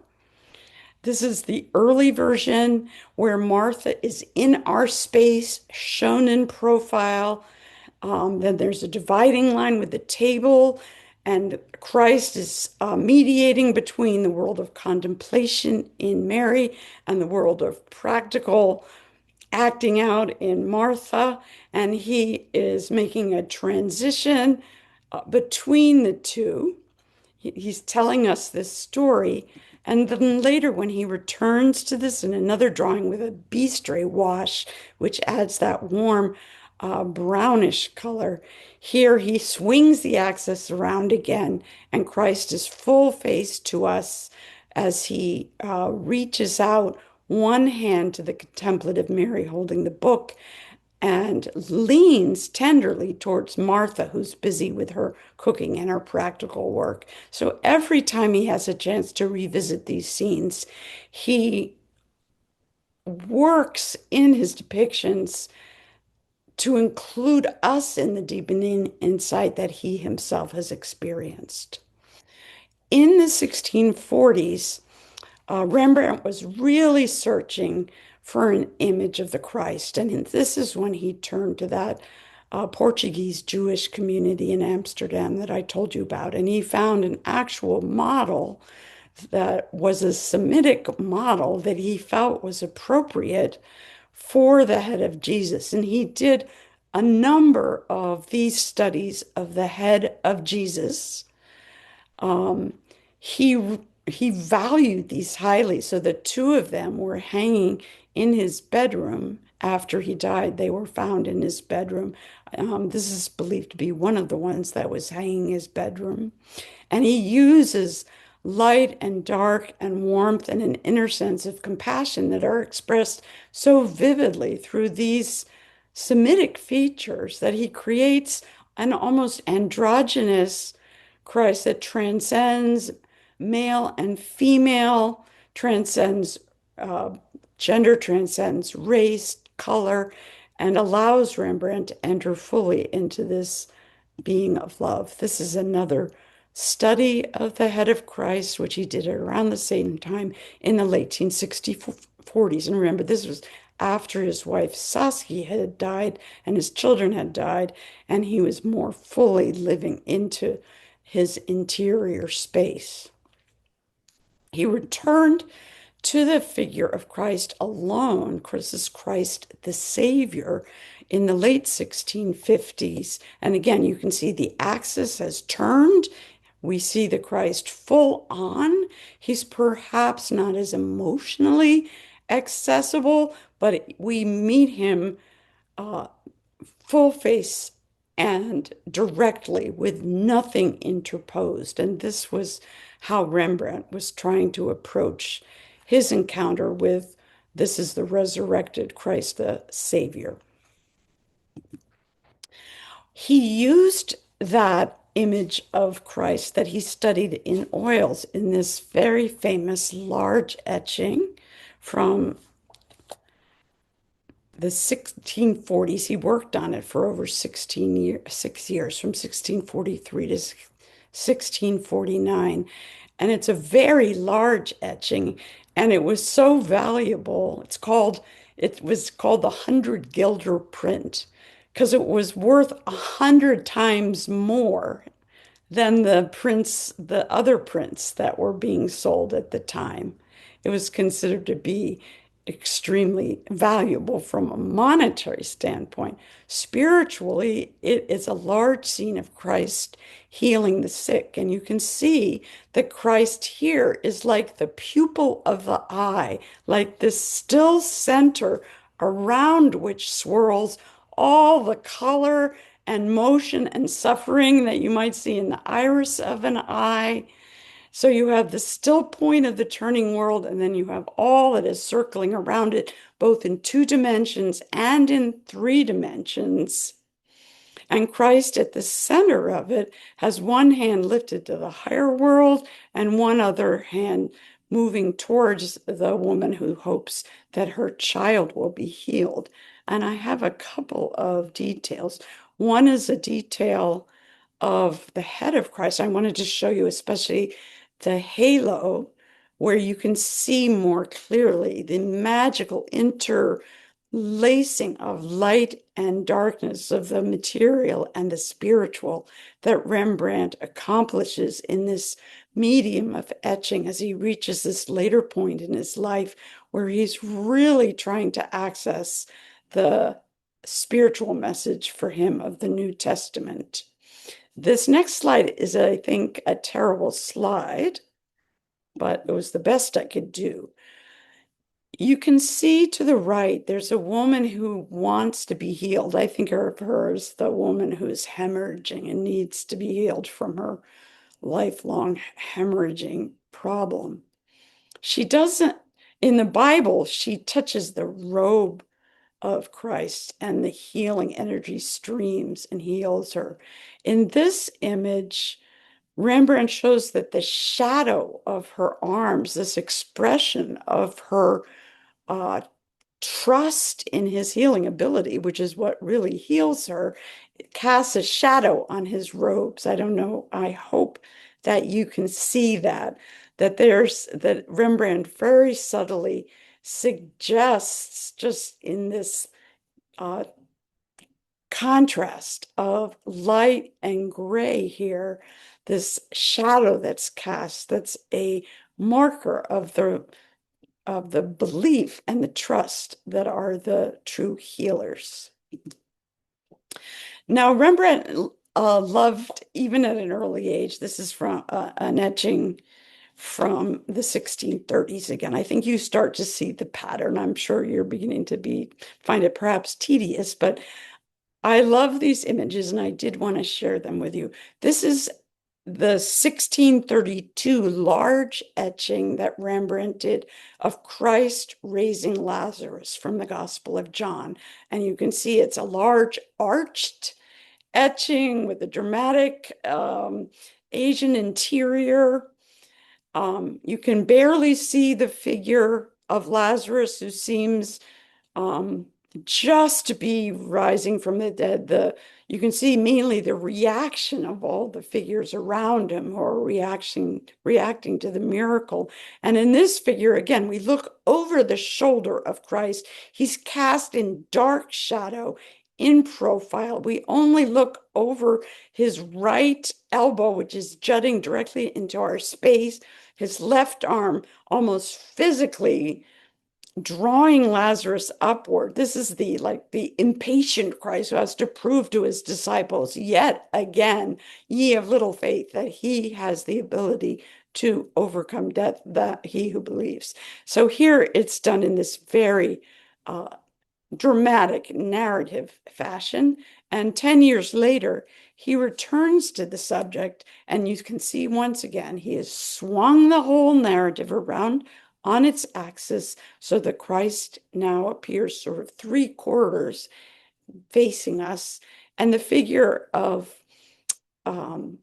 This is the early version where Martha is in our space, shown in profile. Then there's a dividing line with the table, and Christ is mediating between the world of contemplation in Mary and the world of practical acting out in Martha, and he is making a transition between the two. He's telling us this story. And then later, when he returns to this in another drawing with a bistre wash, which adds that warm brownish color, here he swings the axis around again, and Christ is full face to us as he reaches out one hand to the contemplative Mary holding the book and leans tenderly towards Martha, who's busy with her cooking and her practical work. So every time he has a chance to revisit these scenes, he works in his depictions to include us in the deepening insight that he himself has experienced. In the 1640s, Rembrandt was really searching for an image of the Christ. And this is when he turned to that Portuguese Jewish community in Amsterdam that I told you about. And he found an actual model that was a Semitic model that he felt was appropriate for the head of Jesus. And he did a number of these studies of the head of Jesus. Um, he he valued these highly, so the two of them were hanging in his bedroom after he died. They were found in his bedroom. This is believed to be one of the ones that was hanging in his bedroom. And he uses light and dark and warmth and an inner sense of compassion that are expressed so vividly through these Semitic features that he creates an almost androgynous Christ that transcends male and female, transcends uh, gender, transcends race, color, and allows Rembrandt to enter fully into this being of love. This is another study of the head of Christ, which he did around the same time in the late 1940s. And remember, this was after his wife Saskia had died and his children had died, and he was more fully living into his interior space. He returned to the figure of Christ alone, this is Christ the Savior, in the late 1650s. And again, you can see the axis has turned. We see the Christ full on. He's perhaps not as emotionally accessible, but we meet him full face and directly with nothing interposed. And this was how Rembrandt was trying to approach his encounter with this is the resurrected Christ the Savior. He used that image of Christ that he studied in oils in this very famous large etching from the 1640s. He worked on it for over 6 years, from 1643 to 1649. And it's a very large etching, and it was so valuable. It was called the 100 guilder print because it was worth 100 times more than the other prints that were being sold at the time. It was considered to be extremely valuable from a monetary standpoint. Spiritually, it is a large scene of Christ healing the sick. And you can see that Christ here is like the pupil of the eye, like this still center around which swirls all the color and motion and suffering that you might see in the iris of an eye. So you have the still point of the turning world, and then you have all that is circling around it, both in 2 dimensions and in 3 dimensions. And Christ at the center of it has one hand lifted to the higher world and one other hand moving towards the woman who hopes that her child will be healed. And I have a couple of details. One is a detail of the head of Christ. I wanted to show you especially the halo, where you can see more clearly the magical interlacing of light and darkness, of the material and the spiritual, that Rembrandt accomplishes in this medium of etching as he reaches this later point in his life where he's really trying to access the spiritual message for him of the New Testament. This next slide is, I think, a terrible slide, but it was the best I could do. You can see to the right, there's a woman who wants to be healed. I think of her as the woman who is hemorrhaging and needs to be healed from her lifelong hemorrhaging problem. She doesn't, in the Bible, she touches the robe of Christ and the healing energy streams and heals her. In this image, Rembrandt shows that the shadow of her arms, this expression of her uh, trust in his healing ability, which is what really heals her, casts a shadow on his robes. I don't know. I hope that you can see that Rembrandt very subtly suggests, just in this uh, contrast of light and gray here, this shadow that's cast, that's a marker of the belief and the trust that are the true healers. Now, Rembrandt loved, even at an early age, this is from an etching from the 1630s again. I think you start to see the pattern. I'm sure you're beginning to find it perhaps tedious, but I love these images and I did want to share them with you. This is the 1632 large etching that Rembrandt did of Christ raising Lazarus from the Gospel of John. And you can see it's a large arched etching with a dramatic Asian interior. You can barely see the figure of Lazarus, who seems just to be rising from the dead. You can see mainly the reaction of all the figures around him who are reacting to the miracle. And in this figure, again, we look over the shoulder of Christ. He's cast in dark shadow, in profile. We only look over his right elbow, which is jutting directly into our space, his left arm almost physically drawing Lazarus upward. This is the impatient Christ who has to prove to his disciples yet again, ye of little faith, that he has the ability to overcome death, that he who believes. So here it's done in this very dramatic narrative fashion. And 10 years later, he returns to the subject, and you can see once again, he has swung the whole narrative around on its axis so that Christ now appears sort of 3/4 facing us. And the figure of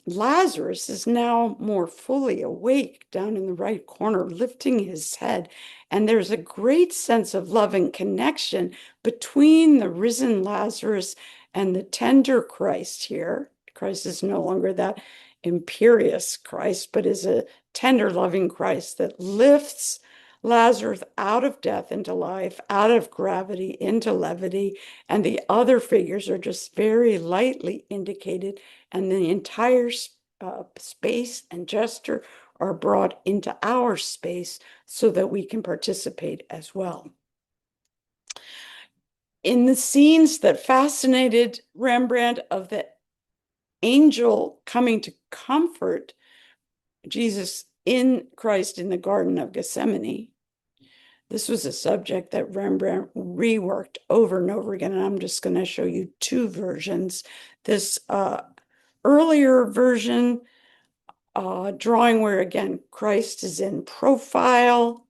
Lazarus is now more fully awake down in the right corner, lifting his head. And there's a great sense of love and connection between the risen Lazarus and the tender Christ here. Christ is no longer that imperious Christ, but is a tender, loving Christ that lifts Lazarus out of death into life, out of gravity into levity. And the other figures are just very lightly indicated, and the entire space and gesture are brought into our space so that we can participate as well. In the scenes that fascinated Rembrandt of the angel coming to comfort Jesus in Christ in the Garden of Gethsemane, this was a subject that Rembrandt reworked over and over again, and I'm just going to show you two versions. This earlier version drawing where, again, Christ is in profile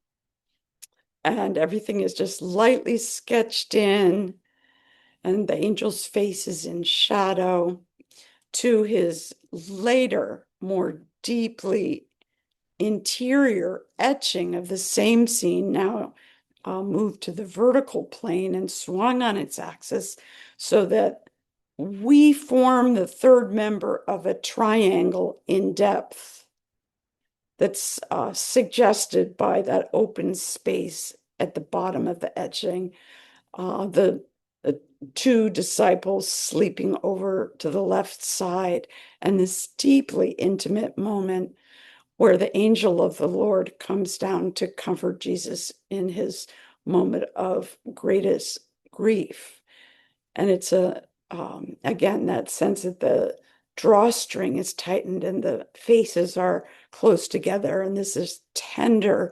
and everything is just lightly sketched in, and the angel's face is in shadow, to his later, more deeply interior etching of the same scene, now moved to the vertical plane and swung on its axis so that we form the third member of a triangle in depth that's suggested by that open space at the bottom of the etching. The two disciples sleeping over to the left side, and this deeply intimate moment where the angel of the Lord comes down to comfort Jesus in his moment of greatest grief. And it's again, that sense that the drawstring is tightened and the faces are close together. And this is tender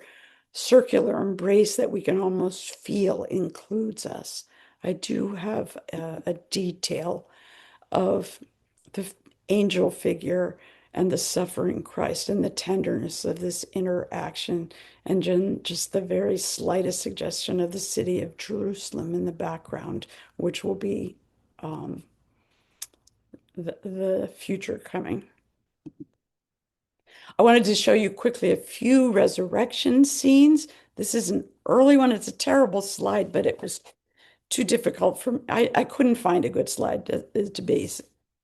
circular embrace that we can almost feel includes us. I do have a detail of the angel figure and the suffering Christ and the tenderness of this interaction, and just the very slightest suggestion of the city of Jerusalem in the background, which will be the future coming. I wanted to show you quickly a few resurrection scenes. This is an early one. It's a terrible slide, but it was too difficult for me. I couldn't find a good slide to be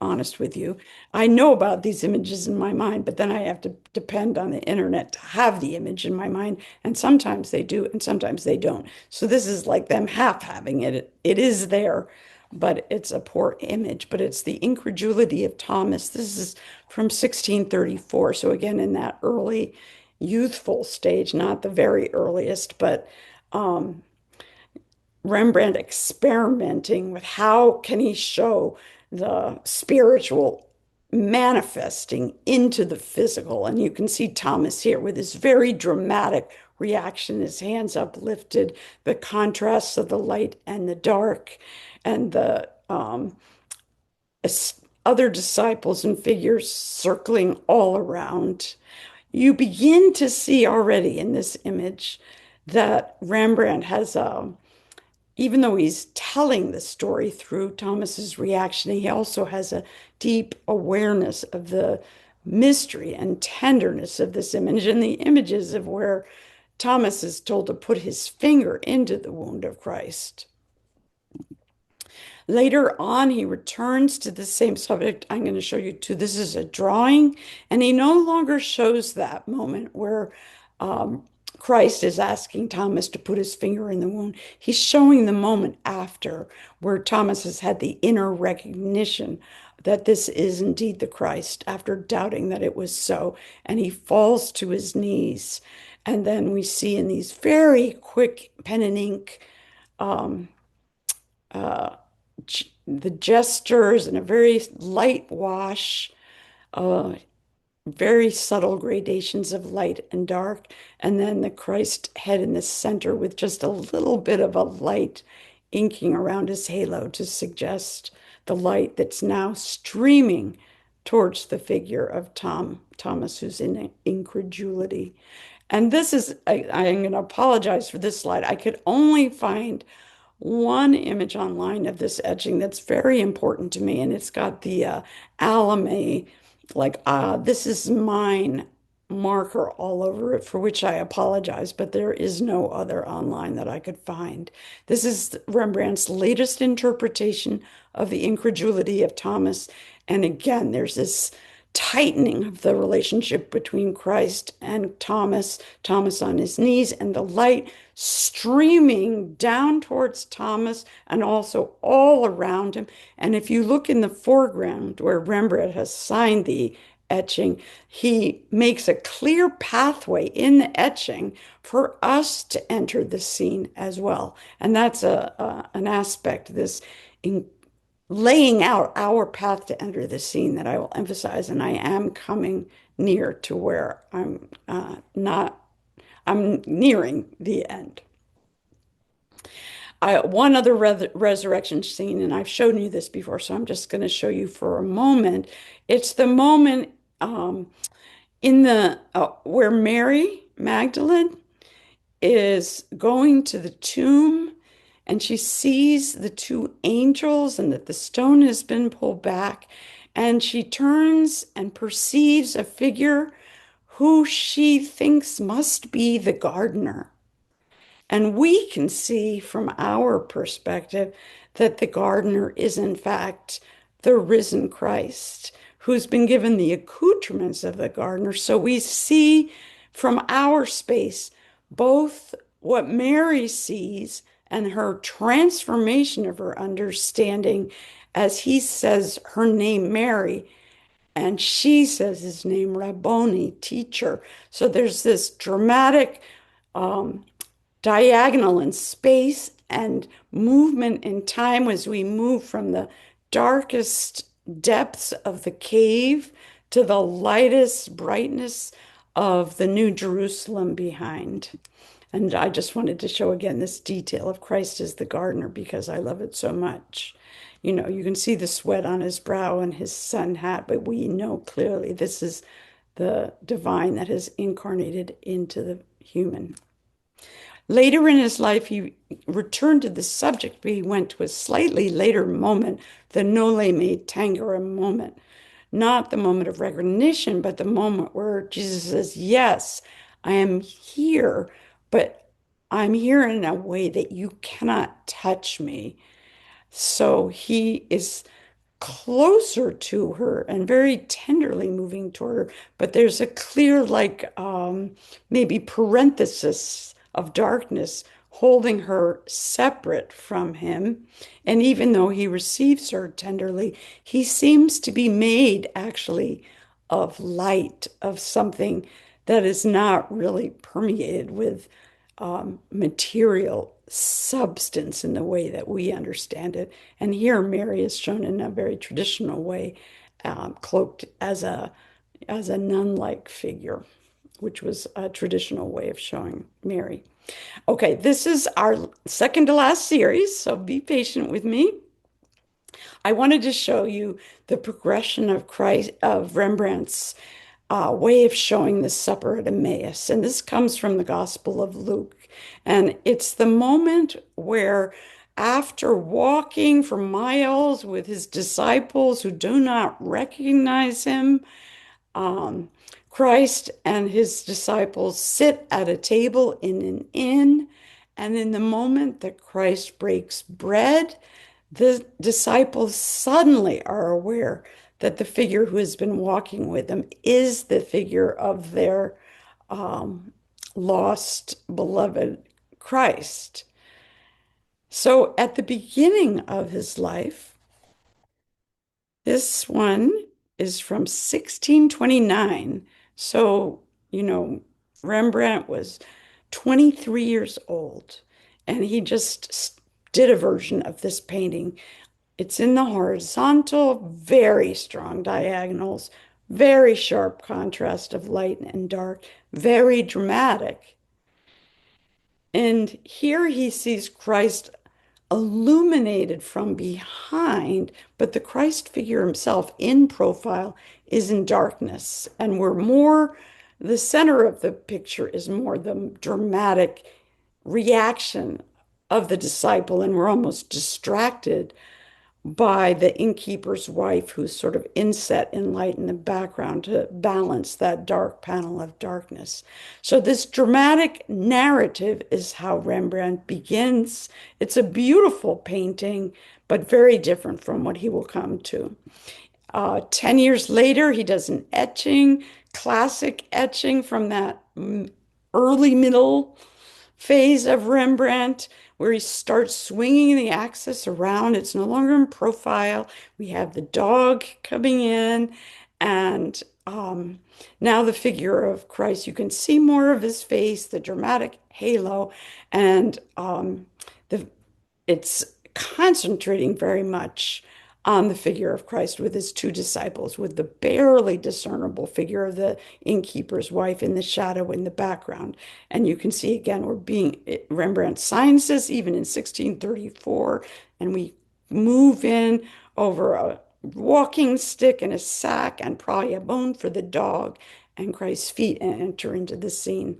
honest with you. I know about these images in my mind, but then I have to depend on the internet to have the image in my mind. And sometimes they do, and sometimes they don't. So this is like them half having it. It is there, but it's a poor image. But it's the incredulity of Thomas. This is from 1634. So again, in that early youthful stage, not the very earliest, but Rembrandt experimenting with how can he show the spiritual manifesting into the physical. And you can see Thomas here with his very dramatic reaction, his hands uplifted, the contrasts of the light and the dark, and the other disciples and figures circling all around. You begin to see already in this image that Rembrandt has even though he's telling the story through Thomas's reaction, he also has a deep awareness of the mystery and tenderness of this image and the images of where Thomas is told to put his finger into the wound of Christ. Later on, he returns to the same subject. I'm going to show you two. This is a drawing, and he no longer shows that moment where Christ is asking Thomas to put his finger in the wound. He's showing the moment after where Thomas has had the inner recognition that this is indeed the Christ after doubting that it was so. And he falls to his knees. And then we see in these very quick pen and ink the gestures and a very light wash, very subtle gradations of light and dark, and then the Christ head in the center with just a little bit of a light inking around his halo to suggest the light that's now streaming towards the figure of Thomas, who's in incredulity. And this is, I'm going to apologize for this slide. I could only find one image online of this etching that's very important to me, and it's got the Alame like, this is mine marker all over it, for which I apologize, but there is no other online that I could find. This is Rembrandt's latest interpretation of the incredulity of Thomas. And again, there's this tightening of the relationship between Christ and Thomas, Thomas on his knees, and the light streaming down towards Thomas and also all around him. And if you look in the foreground where Rembrandt has signed the etching, he makes a clear pathway in the etching for us to enter the scene as well. And that's an aspect, this in laying out our path to enter the scene that I will emphasize. And I am coming near to where I'm nearing the end. One other resurrection scene, and I've shown you this before, so I'm just going to show you for a moment. It's the moment in the where Mary Magdalene is going to the tomb and she sees the two angels and that the stone has been pulled back, and she turns and perceives a figure who she thinks must be the gardener. And we can see from our perspective that the gardener is, in fact, the risen Christ, who's been given the accoutrements of the gardener. So we see from our space both what Mary sees and her transformation of her understanding as he says her name, Mary, and she says his name, Rabboni, teacher. So there's this dramatic diagonal in space and movement in time as we move from the darkest depths of the cave to the lightest brightness of the New Jerusalem behind. And I just wanted to show again this detail of Christ as the gardener because I love it so much. You know, you can see the sweat on his brow and his sun hat, but we know clearly this is the divine that has incarnated into the human. Later in his life, he returned to the subject, but he went to a slightly later moment, the Noli Me Tangere moment, not the moment of recognition, but the moment where Jesus says, yes, I am here, but I'm here in a way that you cannot touch me. So he is closer to her and very tenderly moving toward her, but there's a clear, like, maybe parenthesis of darkness holding her separate from him. And even though he receives her tenderly, he seems to be made actually of light, of something that is not really permeated with material substance in the way that we understand it. And here Mary is shown in a very traditional way, cloaked as a nun-like figure, which was a traditional way of showing Mary. Okay, this is our second to last series, so be patient with me. I wanted to show you the progression of Christ, of Rembrandt's way of showing the supper at Emmaus. And this comes from the Gospel of Luke. And it's the moment where, after walking for miles with his disciples who do not recognize him, Christ and his disciples sit at a table in an inn. And in the moment that Christ breaks bread, the disciples suddenly are aware that the figure who has been walking with them is the figure of their lost beloved Christ. So at the beginning of his life, this one is from 1629. So, you know, Rembrandt was 23 years old, and he just did a version of this painting. It's in the horizontal, very strong diagonals, very sharp contrast of light and dark, very dramatic. And here he sees Christ illuminated from behind, but the Christ figure himself in profile is in darkness. And we're more, the center of the picture is more the dramatic reaction of the disciple, and we're almost distracted by the innkeeper's wife, who's sort of inset in light in the background to balance that dark panel of darkness. So, this dramatic narrative is how Rembrandt begins. It's a beautiful painting, but very different from what he will come to. 10 years later, he does an etching, classic etching from that early middle phase of Rembrandt, where he starts swinging the axis around. It's no longer in profile. We have the dog coming in, and now the figure of Christ. You can see more of his face, the dramatic halo, and the it's concentrating very much on the figure of Christ with his two disciples, with the barely discernible figure of the innkeeper's wife in the shadow in the background. And you can see again, Rembrandt signs this even in 1634, and we move in over a walking stick and a sack and probably a bone for the dog and Christ's feet and enter into the scene.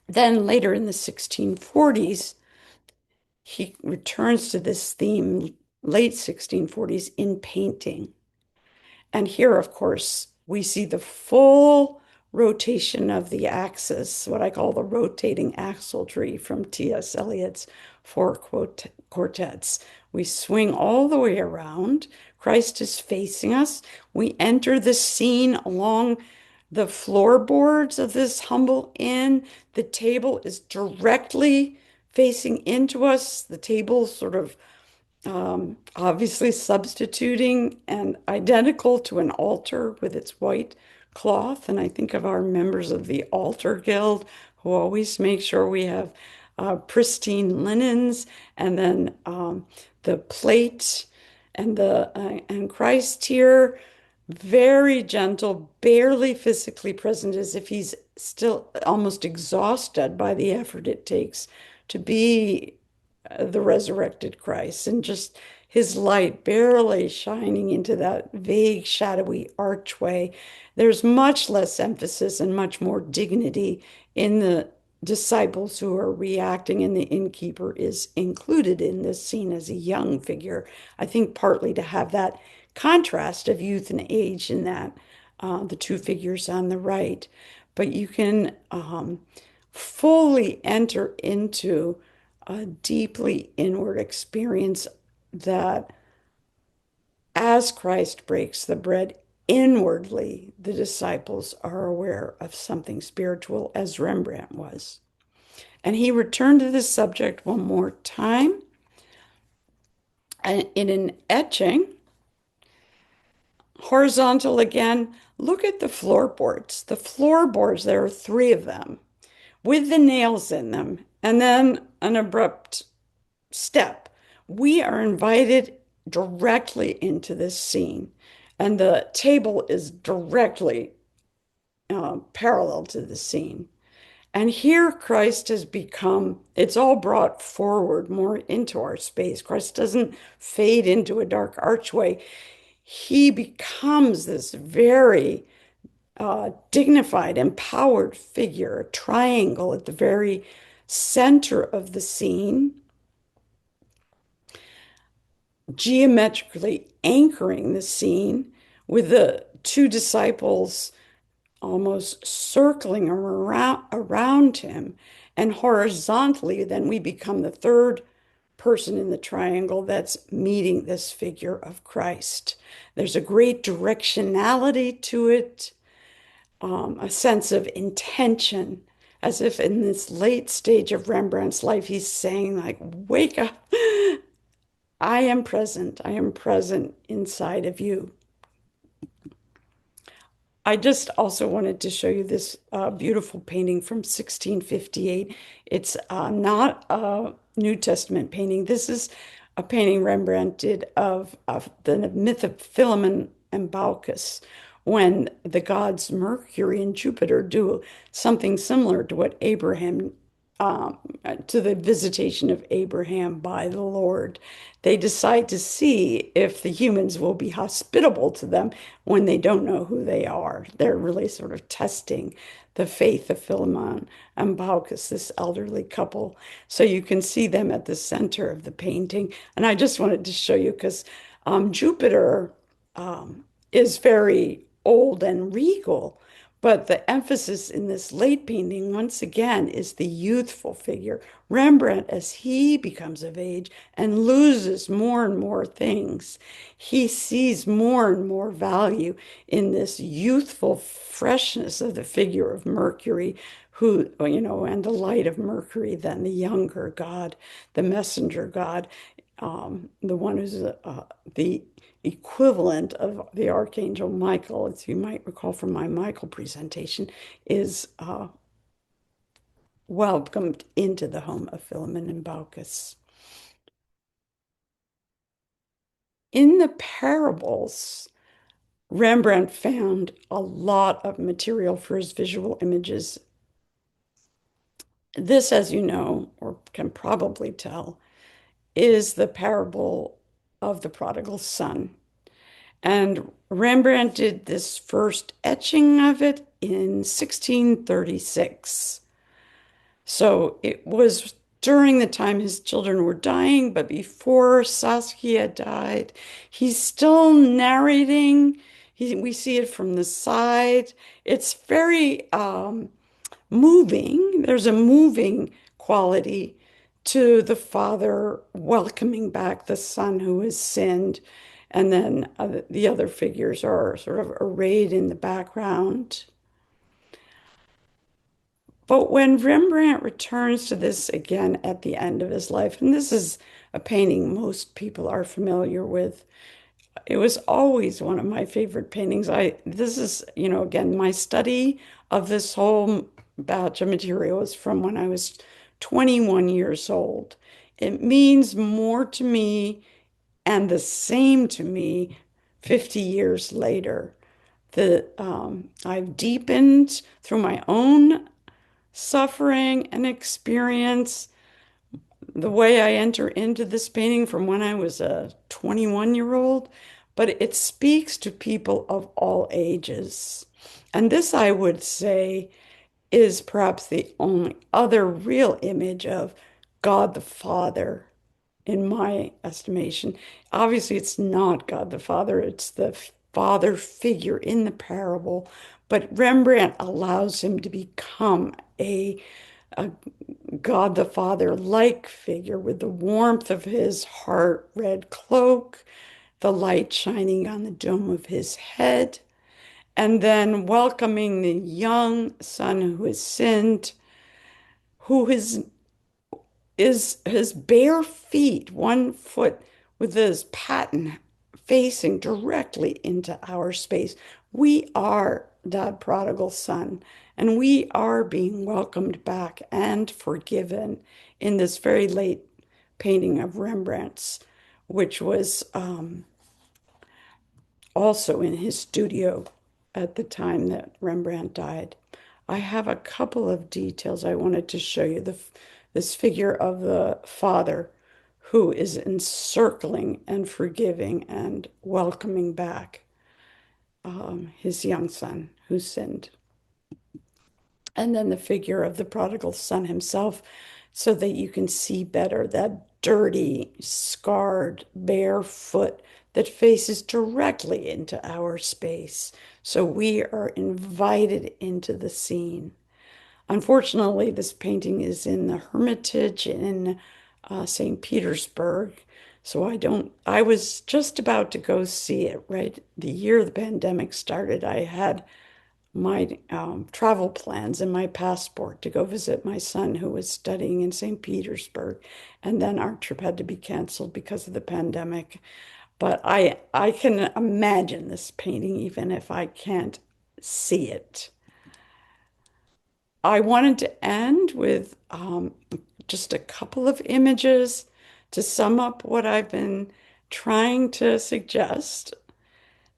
Then later in the 1640s, he returns to this theme, late 1640s, in painting. And here, of course, we see the full rotation of the axis, what I call the rotating axle tree from T.S. Eliot's four quartets. We swing all the way around. Christ is facing us. We enter the scene along the floorboards of this humble inn. The table is directly facing into us. The table sort of obviously substituting and identical to an altar with its white cloth. And I think of our members of the Altar Guild who always make sure we have pristine linens, and then the plate and Christ here, very gentle, barely physically present, as if he's still almost exhausted by the effort it takes to be the resurrected Christ, and just his light barely shining into that vague, shadowy archway. There's much less emphasis and much more dignity in the disciples who are reacting, and the innkeeper is included in this scene as a young figure. I think partly to have that contrast of youth and age in that the two figures on the right. But you can fully enter into a deeply inward experience that as Christ breaks the bread inwardly, the disciples are aware of something spiritual, as Rembrandt was. And he returned to this subject one more time in an etching, horizontal again. Look at the floorboards. The floorboards, there are three of them with the nails in them, and then an abrupt step. We are invited directly into this scene, and the table is directly parallel to the scene. And here Christ has become, it's all brought forward more into our space. Christ doesn't fade into a dark archway. He becomes this very dignified, empowered figure, a triangle at the very center of the scene, geometrically anchoring the scene with the two disciples almost circling around him. And horizontally, then we become the third person in the triangle that's meeting this figure of Christ. There's a great directionality to it, a sense of intention, as if in this late stage of Rembrandt's life, he's saying, like, wake up. I am present. I am present inside of you. I just also wanted to show you this beautiful painting from 1658. It's not a New Testament painting. This is a painting Rembrandt did of the myth of Philemon and Baucis, when the gods Mercury and Jupiter do something similar to what Abraham to the visitation of Abraham by the Lord. They decide to see if the humans will be hospitable to them when they don't know who they are. They're really sort of testing the faith of Philemon and Baucis, this elderly couple. So you can see them at the center of the painting. And I just wanted to show you because Jupiter is very old and regal. But the emphasis in this late painting, once again, is the youthful figure. Rembrandt, as he becomes of age and loses more and more things, he sees more and more value in this youthful freshness of the figure of Mercury, who, and the light of Mercury, then the younger god, the messenger god, the one who's the equivalent of the Archangel Michael, as you might recall from my Michael presentation, is welcomed into the home of Philemon and Baucis. In the parables, Rembrandt found a lot of material for his visual images. This, as you know, or can probably tell, is the parable of the prodigal son. And Rembrandt did this first etching of it in 1636. So it was during the time his children were dying, but before Saskia died. He's still narrating. We see it from the side. It's very moving. There's a moving quality to the father welcoming back the son who has sinned. And then the other figures are sort of arrayed in the background. But when Rembrandt returns to this again at the end of his life, and this is a painting most people are familiar with, it was always one of my favorite paintings. This is, again, my study of this whole batch of material is from when I was 21 years old. It means more to me and the same to me 50 years later. I've deepened through my own suffering and experience the way I enter into this painting from when I was a 21-year-old, but it speaks to people of all ages. And this, I would say, is perhaps the only other real image of God the Father, in my estimation. Obviously, it's not God the Father, it's the father figure in the parable, but Rembrandt allows him to become a God the Father like figure with the warmth of his heart red cloak, the light shining on the dome of his head, and then welcoming the young son who has sinned, who is his bare feet, one foot with his patten facing directly into our space. We are that prodigal son, and we are being welcomed back and forgiven in this very late painting of Rembrandt's, which was also in his studio at the time that Rembrandt died. I have a couple of details I wanted to show you. This figure of the father who is encircling and forgiving and welcoming back his young son who sinned. And then the figure of the prodigal son himself, so that you can see better that dirty, scarred, bare foot that faces directly into our space. So we are invited into the scene. Unfortunately, this painting is in the Hermitage in St. Petersburg. So I was just about to go see it, right? The year the pandemic started, I had my travel plans and my passport to go visit my son who was studying in St. Petersburg. And then our trip had to be canceled because of the pandemic. But I can imagine this painting even if I can't see it. I wanted to end with just a couple of images to sum up what I've been trying to suggest.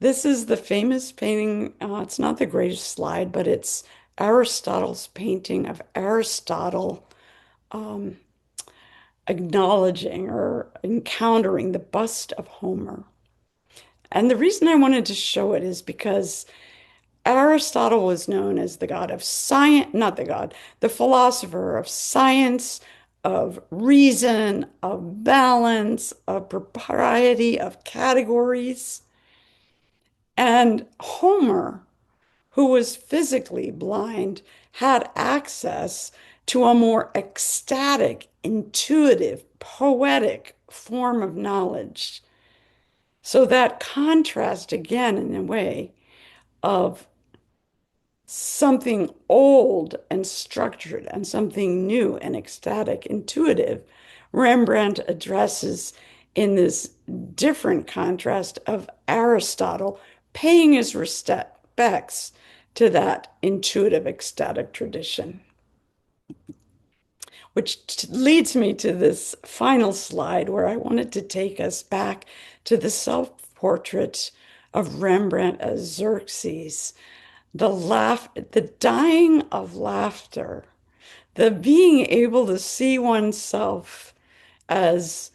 This is the famous painting. It's not the greatest slide, but it's Aristotle's painting of Aristotle um, acknowledging or encountering the bust of Homer. And the reason I wanted to show it is because Aristotle was known as the god of science, not the god, the philosopher of science, of reason, of balance, of propriety, of categories. And Homer, who was physically blind, had access to a more ecstatic, intuitive, poetic form of knowledge. So that contrast, again, in a way, of something old and structured and something new and ecstatic, intuitive, Rembrandt addresses in this different contrast of Aristotle paying his respects to that intuitive, ecstatic tradition. Which leads me to this final slide where I wanted to take us back to the self-portrait of Rembrandt as Xerxes, the dying of laughter, the being able to see oneself as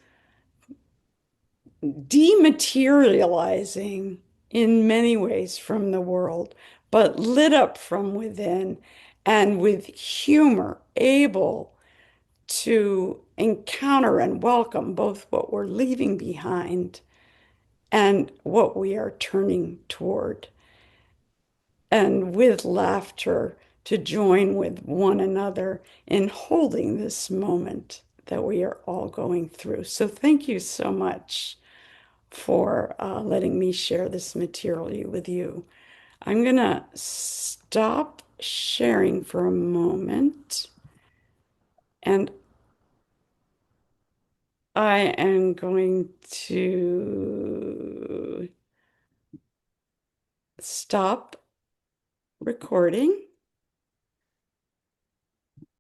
dematerializing in many ways from the world, but lit up from within and with humor, able to encounter and welcome both what we're leaving behind and what we are turning toward, and with laughter to join with one another in holding this moment that we are all going through. So, thank you so much for letting me share this material with you. I'm going to stop sharing for a moment and I am going to stop recording.